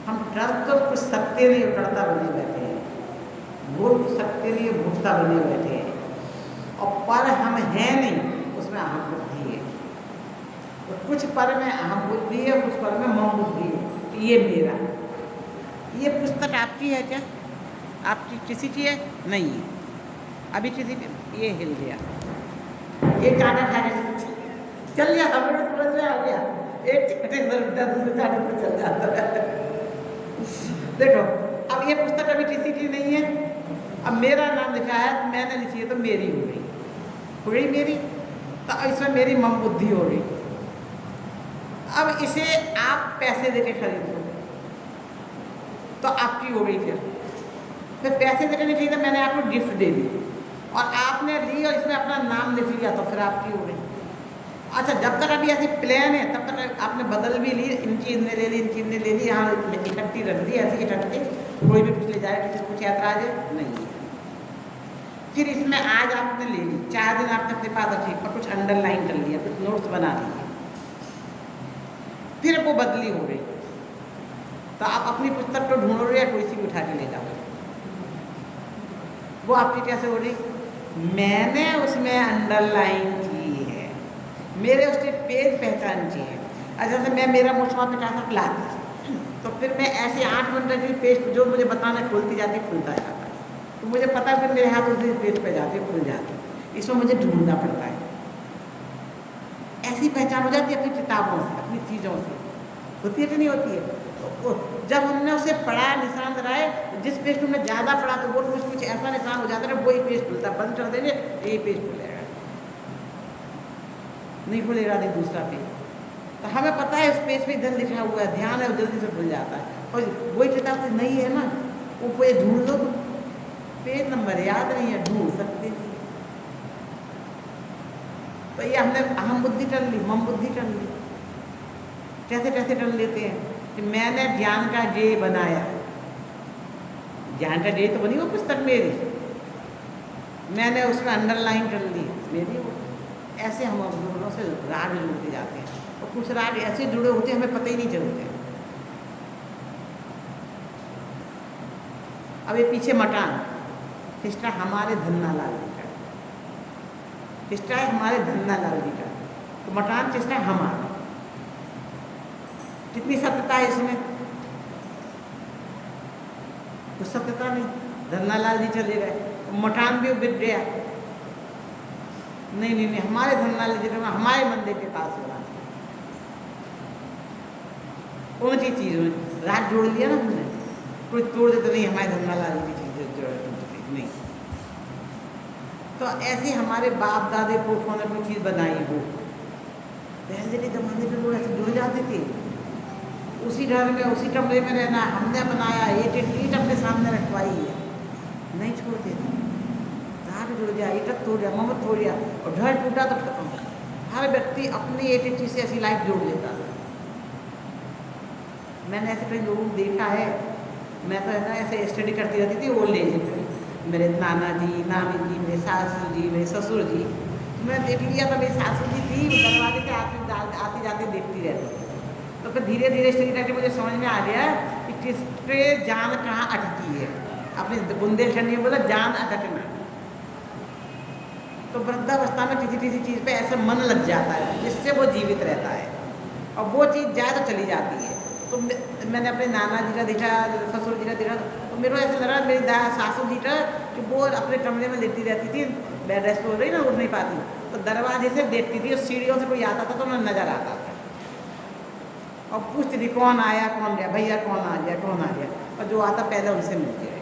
हम कर तो कुछ सकते नहीं, कर्ता बने बैठे हैं, भोग सकते नहीं, भोक्ता बने बैठे हैं, और पर हम हैं नहीं, उसमें अहम बुद्धि है। तो कुछ पर में अहम बुद्धि है, कुछ पर में मम बुद्धि है। ये मेरा, ये पुस्तक आपकी है क्या? आपकी किसी की है? नहीं है। अभी किसी की, ये हिल गया, ये कांटा खा के चल गया, हमें तो समझ में आ गया, एक कांटे से उठता दूसरे कांटे पर चल जाता है। देखो, अब ये पुस्तक अभी किसी की नहीं है, अब मेरा नाम लिखा है, मैंने लिखी है तो मेरी हो गई मेरी, तो इसमें मेरी मम बुद्धि हो गई। अब इसे आप पैसे देके खरीद लो तो आपकी हो गई। फिर पैसे देके नहीं खरीदा, मैंने आपको गिफ्ट दे दी और आपने ली और इसमें अपना नाम लिख लिया तो फिर आपकी हो गई। अच्छा, जब तक अभी ऐसे प्लान है तब तक आपने बदल भी ली, इनकी इनने ले ली, इनकी इनने ले ली, यहाँ इकट्ठी रख दी, ऐसी इकट्ठी, कोई भी कुछ ले जाए, किसी को कुछ ऐतराज है नहीं है। फिर इसमें आज आपने ले ली, 4 दिन आपने अपने पास रखी और कुछ अंडरलाइन कर लिया, कुछ नोट्स बना लिए, फिर वो बदली हो गई, तो आप अपनी पुस्तक को ढूंढ रहे हैं, कोई सी उठा के ले जाओ, वो आपकी कैसे हो रही? मैंने उसमें अंडरलाइन की है, मेरे उसके पेज पहचान किए हैं। अच्छा, से मैं मेरा मुझवा पे क्या लाती, तो फिर मैं ऐसे 8 मिनट की पेज जो मुझे बताना खुलती जाती, खुलता जाता है, तो मुझे पता है फिर मेरे हाथ उसी पेज पे जाते, खुल जाते, इसमें मुझे ढूंढना पड़ता है। ऐसी पहचान हो जाती है अपनी किताबों से, अपनी चीज़ों से, होती है कि नहीं होती है? तो जब हमने उसे पढ़ा, निशान लगाए, जिस पेज को हमने ज़्यादा पढ़ा तो वो कुछ ऐसा निशान हो जाता है, वही पेज खुलता, बंद कर देंगे यही पेज खुलेगा, नहीं खुलेगा नहीं दूसरा पेज। तो हमें पता है उस पेज पे इधर लिखा हुआ है, ध्यान है, वो जल्दी से खुल जाता है। और वही किताब तो नहीं है ना, वो पेज ढूंढ लो, पेज नंबर याद नहीं है, ढूंढ सकते नहीं। तो ये हमने अहम बुद्धि कर ली, मम बुद्धि कर ली। कैसे कैसे कर लेते हैं कि मैंने ज्ञान का जे बनाया, ज्ञान का जे तो बनी वो पुस्तक मेरी, मैंने उसमें अंडरलाइन कर ली मेरी वो। ऐसे हम दोनों से राग जुड़ते जाते हैं, और कुछ राग ऐसे जुड़े होते हैं हमें पता ही नहीं चलते। अब ये पीछे मकान किसका? हमारे धन्ना लाल जी का, किसका है? हमारे धन्ना लाल जी का। तो मकान किसका? हमारा। कितनी सत्यता है इसमें? कुछ सत्यता नहीं, धन्ना लाल जी चले गए, मकान भी बिक गया, नहीं नहीं नहीं, हमारे धन्ना लाल जी का, हमारे मंदिर के पास होना चाहिए। कौन सी चीज़ में रात जोड़ लिया ना हमने, कोई तोड़ देते नहीं, हमारे धन्ना लाल जी की चीज़ नहीं। तो ऐसे हमारे बाप दादे पुरखों ने कोई चीज़ बनाई हो, पहले के ज़माने के लोग ऐसे जुड़ जाते थे, उसी घर में उसी कमरे में रहना, हमने बनाया, एक एक ईंट अपने सामने रखवाई है, नहीं छोड़ते थे। तार जुड़ गया, ईंट तोड़ दिया, मोहम्मद तोड़ दिया, और घर टूटा तो खत्म, हर व्यक्ति अपनी एटीट्यूड से ऐसी लाइफ जोड़ लेता है। मैंने ऐसे कई लोगों को देखा है। मैं तो है ना ऐसे स्टडी करती रहती थी ओल्ड एज पे, मेरे नाना जी, नानी जी, मेरे सासू जी, मेरे ससुर जी। मैं देख लिया तो मेरी सासू जी थी, दरवाजे से आती जाती देखती रहती थी। तो फिर धीरे धीरे स्टडी करके मुझे समझ में आ गया कि किस पे जान कहाँ अटकी है। अपने बुंदेलखंडी में बोला जान अटकना। तो वृद्धावस्था में किसी किसी चीज़ पे ऐसा मन लग जाता है जिससे वो जीवित रहता है, और वो चीज़ जाए तो चली जाती है। तो मैंने अपने नाना जी का देखा, ससुर जी का देखा, तो मेरे को ऐसा लगा मेरी सासू जी का कि वो अपने कमरे में लेटी रहती थी, बेड रेस्ट हो रही ना, उठ नहीं पाती, तो दरवाजे से देखती थी और सीढ़ियों से कोई आता था तो उन्हें नजर आता था और पूछती थी कौन आया कौन गया, भैया कौन आ गया कौन आ गया, और जो आता पहले उनसे मिलती रहे।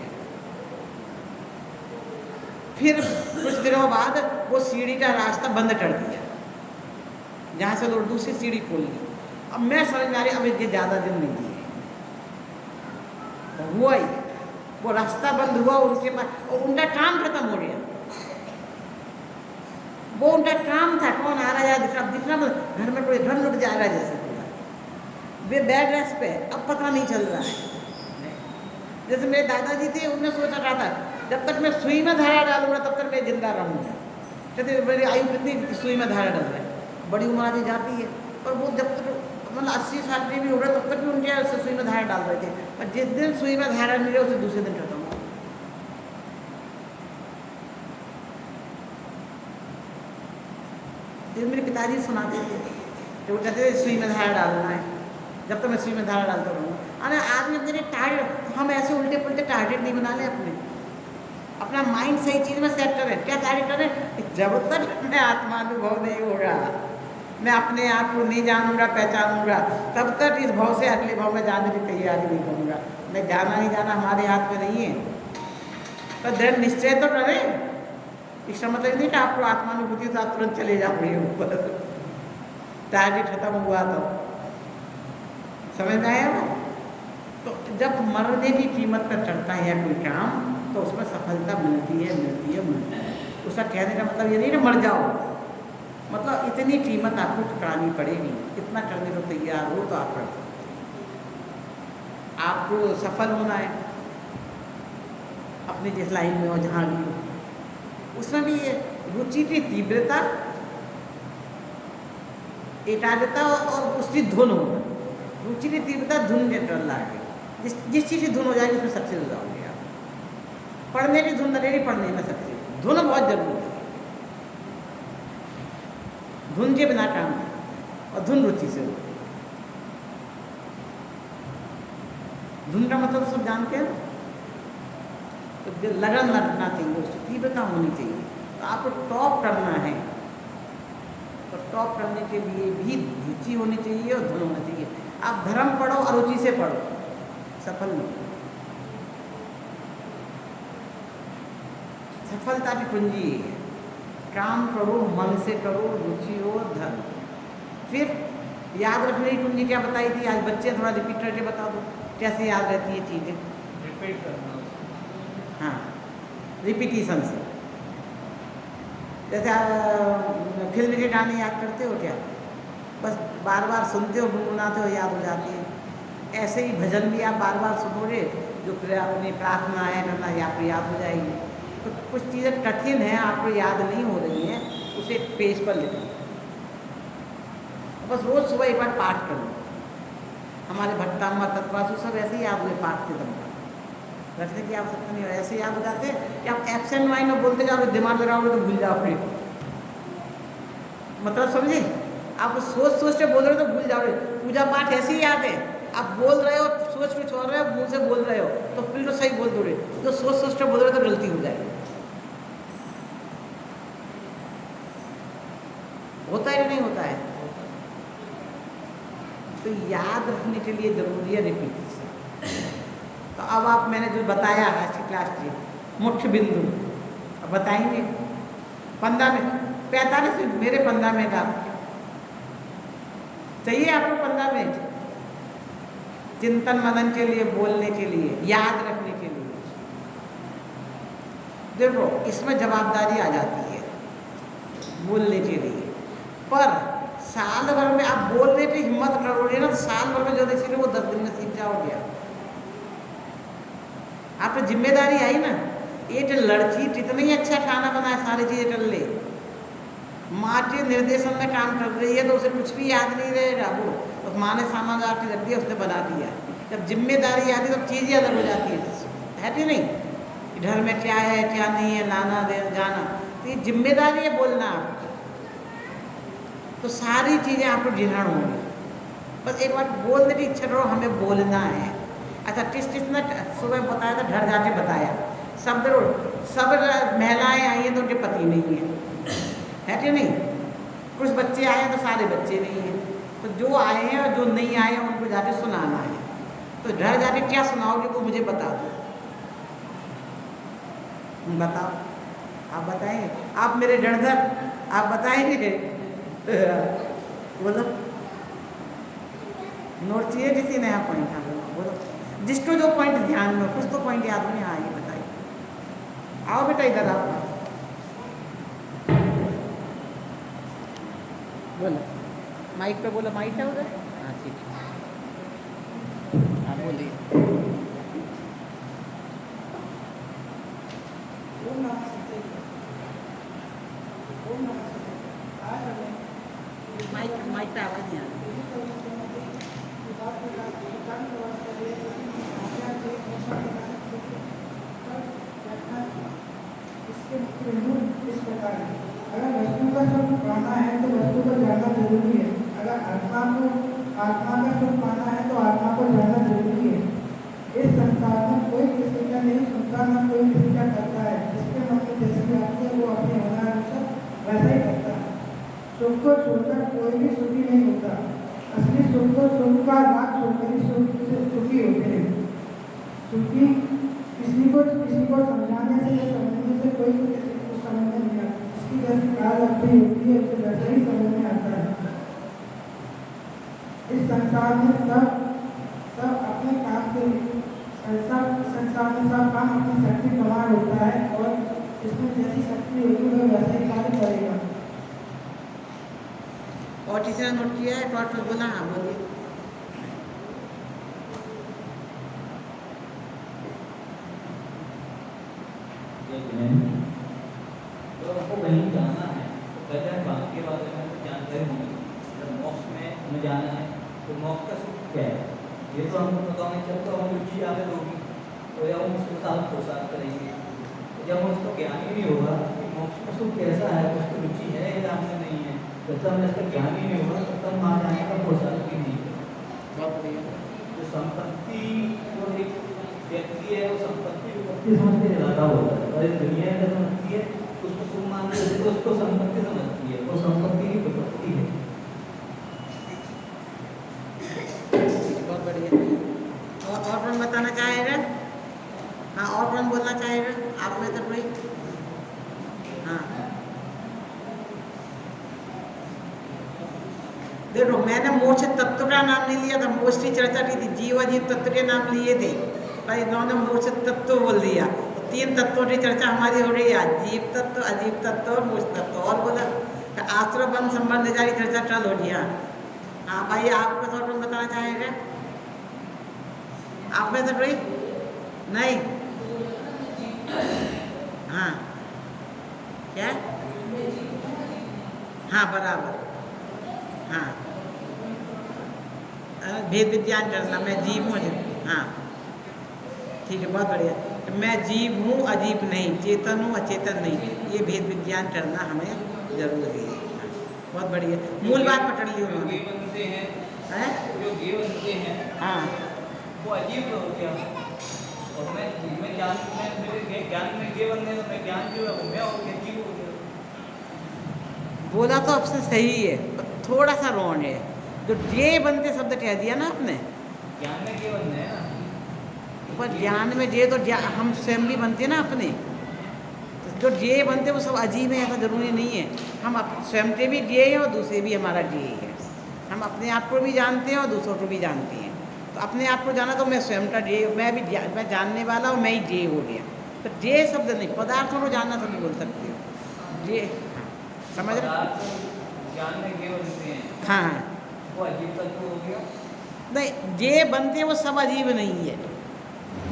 फिर कुछ दिनों बाद वो सीढ़ी का रास्ता बंद कर दिया, जहाँ से लोग दूसरी सीढ़ी खोल ली। अब मैं समझ में आ रही अब ये ज़्यादा दिन नहीं दिए, तो हुआ ही वो रास्ता बंद हुआ उनके पास, और उनका काम खत्म हो गया। वो उनका काम था कौन आ रहा है दिखना, घर में कोई घर लुट जा रहा है जैसे पूरा। वे बेड रेस्ट पे, अब पता नहीं चल रहा है। जैसे मेरे दादाजी थे, उन्होंने सोचा रहा था जब तक मैं सुई में धारा डालूंगा तब तक मैं जिंदा रहूँगा। कहते मेरी आयु कितनी सुई में धारा डाल रहा है, बड़ी उम्र आती जाती है, पर वो जब तक मतलब 80 साल के भी हो रहे तब तक भी उनके सुई में धारा डाल रहे थे, और जिस दिन सुई में धारा मिले उसे दूसरे दिन खत्म हो। मेरे पिताजी सुनाते थे कि वो कहते थे सुई में धारा डालना है, जब तक मैं सुई में धारा डालता रहूँगा। अरे आदमी अपने टारगेट, हम ऐसे उल्टे पुल्टे टारगेट नहीं बना लें, अपना माइंड सही चीज़ में सेट करें। क्या टारगेट करें? जब तक मैं आत्मानुभव नहीं होगा, मैं अपने आप को नहीं जानूंगा पहचानूंगा, तब तक इस भाव से अगले भाव में जाने की तैयारी नहीं करूँगा। मैं जाना नहीं जाना हमारे हाथ में नहीं है, तो दृढ़ निश्चय तो करें। इसका मतलब नहीं कि आपको आत्मानुभूति तो आप तुरंत चले जाओगे ऊपर, टारगेट खत्म हुआ तो समझ में आया ना। तो जब मरने की कीमत पर चढ़ता है कोई काम, तो उसमें सफलता मिलती है मिलती है मिलती है। उसका कहने का मतलब ये नहीं कि मर जाओ, मतलब इतनी कीमत आपको चुकानी पड़ेगी, इतना करने को तैयार हो तो आप कर सकते हैं। आपको सफल होना है अपनी जिस लाइन में हो, जहाँ भी हो, उसमें भी रुचि की तीव्रता, एकाग्रता और उसकी धुन होना। रुचि की तीव्रता धुन के डर लागे, जिस चीज़ की धुन हो जाएगी उसमें सक्सेस हो जाओगे आप। पढ़ने की धुन लगेगी, पढ़ने में सक्सेस। धुन बहुत जरूरी है, धुन के बिना काम नहीं, और धुन रुचि से हो। धुन का मतलब सब जानते हैं, तो लगन लगना चाहिए, उसकी तीव्रता होनी चाहिए। तो आपको टॉप करना है, तो टॉप करने के लिए भी रुचि होनी चाहिए और धुन होना चाहिए। आप धर्म पढ़ो और रुचि से पढ़ो, सफल नहीं। सफलता की कुंजी है, काम करो, मन से करो, रुचि हो, धर्म। फिर याद रखने की कुंजी क्या बताई थी? आज बच्चे थोड़ा रिपीट करके बता दो कैसे याद रहती है चीज़ें। रिपीट करना, हाँ, रिपीटिशन से। जैसे फिल्म के गाने याद करते हो क्या? बस बार बार सुनते हो, गुनगुनाते हो, याद हो जाती है। ऐसे ही भजन भी आप बार बार सुनोगे, जो अपनी प्रार्थना है करना, ये आपको याद हो जाएगी। तो कुछ चीज़ें कठिन हैं, आपको याद नहीं हो रही हैं, उसे पेज पर लिखो। बस रोज़ सुबह एक बार पाठ करो। हमारे भट्टाम्बा तत्वासु सब ऐसे ही याद हुए पाठ के दम पर, रखने की आवश्यकता नहीं है। ऐसे याद हो जाते हैं कि आप एब्सेंट माइंड में बोलते जाओगे, दिमाग लगाओगे तो भूल जाओगे। मतलब समझे? आप सोच के बोल रहे हो तो भूल जाओगे। पूजा पाठ ऐसे ही याद है, आप बोल रहे हो, सोच कुछ और रहे हो, मुँह से बोल रहे हो तो फिर तो सही बोल दोगे, तो सोच के बोल रहे हो तो गलती हो जाएगी। होता है कि नहीं होता है? तो याद रखने के लिए जरूरी है रिपीटिशन। तो अब आप, मैंने जो बताया आज की क्लास की मुख्य बिंदु, अब बताएंगे 15 मिनट, 45 मिनट, मेरे 15 मिनट आपके चाहिए। आपको 15 मिनट चिंतन मनन के लिए, बोलने के लिए, याद रखने के लिए। देखो इसमें जवाबदारी आ जाती है बोलने के लिए। पर साल भर में आप बोलने की हिम्मत करोगे ना, तो साल भर में जो सीखे वो 10 दिन में सीख जाओगे। आप पे जिम्मेदारी आई ना, एक लड़की कितनी अच्छा खाना बनाए, सारी चीज़ें कर ले, माँ के निर्देशन में काम कर रही है, तो उसे कुछ भी याद नहीं रहेगा। वो तो माँ ने सामान ला के रख दिया, उसने बना दिया। जब जिम्मेदारी आती है तो चीज़ें अलग हो जाती है कि नहीं, कि घर में क्या है क्या नहीं है, लाना दे जाना, तो ये जिम्मेदारी है बोलना आपकी, तो सारी चीज़ें आपको ग्रहण होंगी। बस एक बार बोलने की इच्छा करो, हमें बोलना है। अच्छा, किस ने सुबह बताया था, घर जाके बताया, सब महिलाएं आई हैं तो उनके पति नहीं है कि नहीं, कुछ बच्चे आए हैं तो सारे बच्चे नहीं हैं, तो जो आए हैं और जो नहीं आए हैं उनको जाके सुनाना है। तो घर जाके क्या सुनाओगे वो मुझे बता दो, बताओ, आप बताएंगे, आप मेरे रणधर, आप बताएंगे? बोलो, नोट चाहिए किसी नया पॉइंट? हाँ बोलो, जिसको जो पॉइंट ध्यान में, कुछ तो पॉइंट याद में आए बताइए। आओ बेटा इधर आओ, बोलो, माइक पे बोलो, माइक है उधर? हाँ ठीक है, हाँ बोलिए। माइक पे आवाज़ नहीं आ रही। इसके पहलू इस प्रकार है। अगर वस्तु का सुख पाना है तो वस्तु को जानना जरूरी है। अगर आत्मा का सुख पाना है तो आत्मा को जानना जरूरी है। इस संसार में कोई किसी का नहीं सुनता, न कोई किसी का करता है। जिसके मन में जैसी आती है वो अपने होना अनुसार वैसा ही करता है। सुख को छोड़कर कोई भी सुखी नहीं होता। असली सुख को सुख का राग छोड़कर ही सुखी होते हैं। सुखी किसी को समझाने से या समझने से कोई किसी को समझ नहीं आता। इसकी जैसी काल अपनी होती है उसे वैसा ही समझ में आता है। इस संसार में सब अपने काम के संसार में सब काम अपनी शक्ति प्रमाण होता है, और इसमें जैसी शक्ति होगी वह वैसा ही कार्य करेगा। और किसी ने नोट किया है? डॉक्टर बोला, हाँ बोलिए। तो हमको कहीं जाना है तो कहते हैं बात के बारे में जानकारी होगी। जब मोक्ष में हमें जाना है तो मोक्ष का सुख क्या है ये तो हमको पता नहीं चलता। हम रुचि आगे होगी तो या हम उसके साथ प्रसाद करेंगे। तो जब हम उसको ज्ञान ही नहीं होगा कि मोक्ष का सुख कैसा है, उसकी रुचि है या हमने नहीं है, जब तक हमें इसका ज्ञान ही नहीं होगा तब तक वहाँ जाने का प्रसाद भी नहीं है। बहुत बढ़िया। जो संपत्ति जो एक व्यक्ति है वो संपत्ति विपत्ति समझ के ज़्यादा होता है, और इस दुनिया में समझती है उसको सुख मानते हैं तो उसको संपत्ति समझती है, वो संपत्ति की विपत्ति है। बहुत बढ़िया। और कौन बताना चाहेगा? हाँ, और कौन बोलना चाहेगा? आप में तो कोई? हाँ देखो, मैंने मोक्ष तत्व का नाम नहीं लिया था, मोक्ष की चर्चा की थी, जीव अजीव तत्व के नाम लिए थे, पर इन्होंने मोक्ष तत्व बोल दिया। तो 3 तत्वों की चर्चा हमारी हो रही है, जीव तत्व, अजीव तत्व और मोक्ष तत्व। और बोला आश्रय बंध संबंध जारी चर्चा चल हो गई। हाँ भाई, आपको थोड़ा कुछ बताना चाहेगा? आप में से कोई? नहीं? हाँ क्या? हाँ बराबर। हाँ, भेद विज्ञान करना, मैं जीव हूँ। हाँ ठीक है, बहुत बढ़िया। मैं जीव हूँ, अजीब नहीं, चेतन हूँ, अचेतन नहीं, ये भेद विज्ञान करना हमें जरूरी है। बहुत बढ़िया, मूल बात पकड़ ली उन्होंने। जो बनते हैं, हैं? जो जीव बनते हैं हाँ, वो अजीब हो गया, और मैं ज्ञान में मेरे ज्ञान में ये बनने तो मैं ज्ञान जो है वो मैं हो गया, जीव हो गया। बोला तो आपसे सही है, पर थोड़ा सा रॉन्ग है। जो ये बनते शब्द कह दिया ना आपने, ज्ञान में ये बनना है ना, पर ज्ञान में जे तो हम स्वयं भी बनते हैं ना अपने, तो जो जे बनते वो सब अजीब है ऐसा जरूरी नहीं है। हम स्वयं के भी जे हैं और दूसरे भी हमारा जे है। हम अपने आप को भी जानते हैं और दूसरों को भी जानते हैं। तो अपने आप को जाना तो मैं स्वयं का जे, मैं जानने वाला और मैं ही जे हो गया। तो जे शब्द नहीं, पदार्थों को जानना सभी बोल सकते हो। जे समझ रहे? जानने के बनते हैं, हाँ हाँ वो अजीब तत्व हो गया। नहीं, जे बनते हैं वो सब अजीब नहीं है,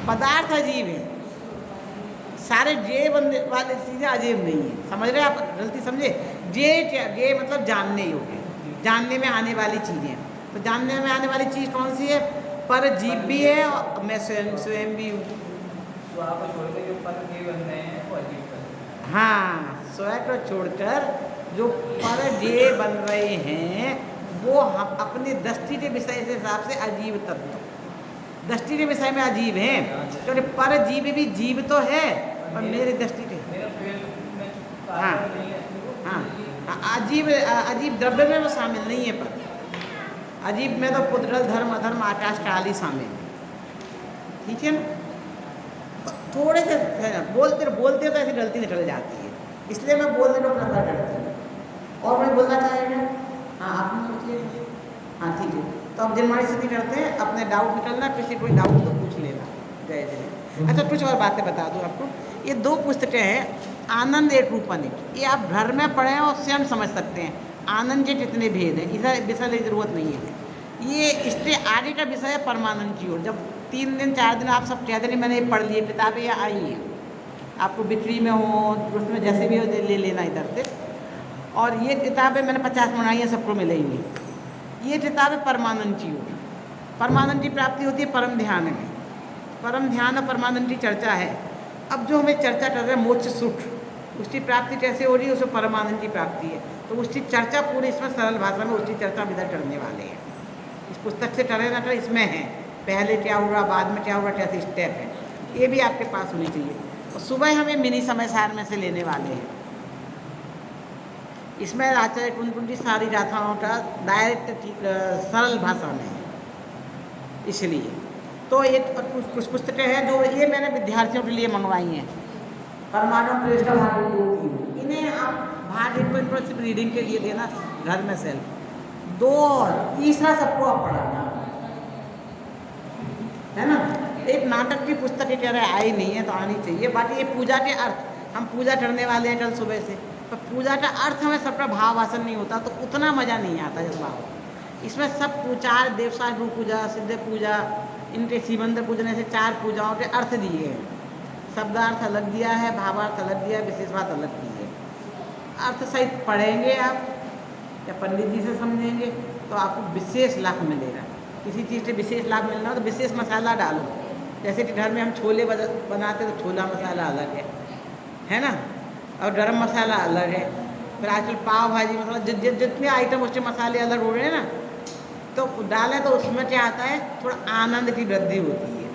पदार्थ अजीब है, सारे जे बनने वाली चीज़ें अजीब नहीं है। समझ रहे हैं आप? गलती समझे। जे मतलब जानने योग्य, जानने में आने वाली चीज़ें। तो जानने में आने वाली चीज़ कौन सी है? पर जीव भी है और मैं स्वयं भी हूँ। स्वा को छोड़ के जो पर जे बन रहे हैं वो अजीब तत्व। हाँ, स्वयं को छोड़कर जो पर जे बन रहे हैं वो हम अपनी दृष्टि के विषय के हिसाब से अजीब तत्व, दृष्टि के विषय में अजीब हैं, क्योंकि पर जीव भी जीव तो है पर मेरी दृष्टि के। मेरा पेड़ में हाँ नहीं है, हाँ, अजीब द्रव्य में वो शामिल नहीं है, पर अजीब में तो पुत्रल धर्म अधर्म आकाश काल ही शामिल है। ठीक है ना? थोड़े से बोलते तो ऐसी गलती निकल जाती है, इसलिए मैं बोलने को प्रयत्न करती हूँ। और मैं बोलना चाहेंगे? हाँ आपने पूछिए। हाँ ठीक है, तो अब जिनमानी स्थिति करते हैं, अपने डाउट निकलना, किसी कोई डाउट तो पूछ लेना। जय जय। अच्छा कुछ और बातें बता दूँ आपको। ये 2 पुस्तकें हैं, आनंद एक रूपनिक, ये आप घर में पढ़ें और स्वयं समझ सकते हैं आनंद के कितने भेद हैं, इधर विषय की जरूरत नहीं है। ये इससे आगे का विषय है परमानंद की ओर। जब 3 दिन 4 दिन आप सब कहते नहीं मैंने ये पढ़ लिए, किताबें यहाँ आई हैं, आपको बिक्री में हो उसमें जैसे भी हो ले लेना इधर से। और ये किताबें मैंने 50 मंगाई हैं, सबको मिलेंगी। ये किताबें परमानंद की ओर, परमानंद की प्राप्ति होती है परम ध्यान में। परम ध्यान और परमानंद की चर्चा है। अब जो हमें चर्चा कर रहे हैं मोक्ष सुख, उसकी प्राप्ति कैसे हो रही है? उसमें परमानंद की प्राप्ति है, तो उसकी चर्चा पूरी इसमें सरल भाषा में उसकी चर्चा हम इधर करने वाले हैं। इस पुस्तक से करें ना करें इसमें है, पहले क्या हुआ बाद में क्या हुआ, कैसे स्टेप है, ये भी आपके पास होनी चाहिए। और सुबह हमें मिनी समय सार में से लेने वाले हैं। इसमें आचार्य कुंती सारी गाथाओं का डायरेक्ट सरल भाषा में है, इसलिए तो ये कुछ पुस्तकें हैं जो ये मैंने विद्यार्थियों के लिए मंगवाई हैं। परमाणु प्रेस का भाग 2-3, इन्हें आप भाग 1 को इनको सिर्फ रीडिंग के लिए देना घर में सेल्फ। 2 और तीसरा सबको आप पढ़ाना है ना। एक नाटक की पुस्तक कह रहे आई नहीं है तो आनी चाहिए। बाकी ये पूजा के अर्थ, हम पूजा करने वाले हैं कल सुबह से, पर पूजा का अर्थ हमें सबका भाव वासन नहीं होता तो उतना मज़ा नहीं आता इस भाव। इसमें सब पूजा, देवसा गुरु पूजा, सिद्ध पूजा, इनके सीमंद पूजन, ऐसे 4 पूजाओं के अर्थ दिए हैं। शब्दार्थ अलग दिया है, भावार्थ अलग दिया है, विशेष बात अलग दी है। अर्थ सहित पढ़ेंगे आप या पंडित जी से समझेंगे तो आपको विशेष लाभ मिलेगा। किसी चीज़ से विशेष लाभ मिलना हो तो विशेष मसाला डालो। जैसे कि घर में हम छोले बनाते तो छोला मसाला अलग है ना, और गरम मसाला अलग है। फिर आजकल पाव भाजी मसाला जितने आइटम उसके मसाले अलग हो रहे हैं ना, तो डालें तो उसमें क्या आता है, थोड़ा आनंद की वृद्धि होती है।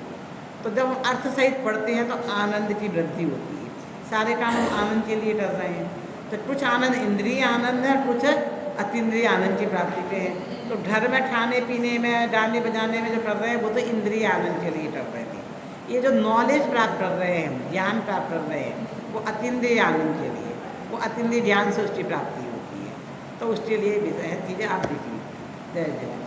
तो जब हम अर्थ सहित पढ़ते हैं तो आनंद की वृद्धि होती है। सारे काम हम आनंद के लिए कर रहे हैं, तो कुछ आनंद इंद्रिय आनंद है, कुछ अतीन्द्रिय आनंद की प्राप्ति के हैं। तो घर में खाने पीने में, गाने बजाने में जो कर रहे हैं वो तो इंद्रिय आनंद के लिए कर रहे थे। ये जो नॉलेज प्राप्त कर रहे हैं, ज्ञान प्राप्त कर रहे हैं, वो अतीन्द्रिय आनंद के लिए, वो अतीन्द्रिय ज्ञान से उसकी प्राप्ति होती है। तो उसके लिए विषय है, चीज़ें आप देख लीजिए। जय जय।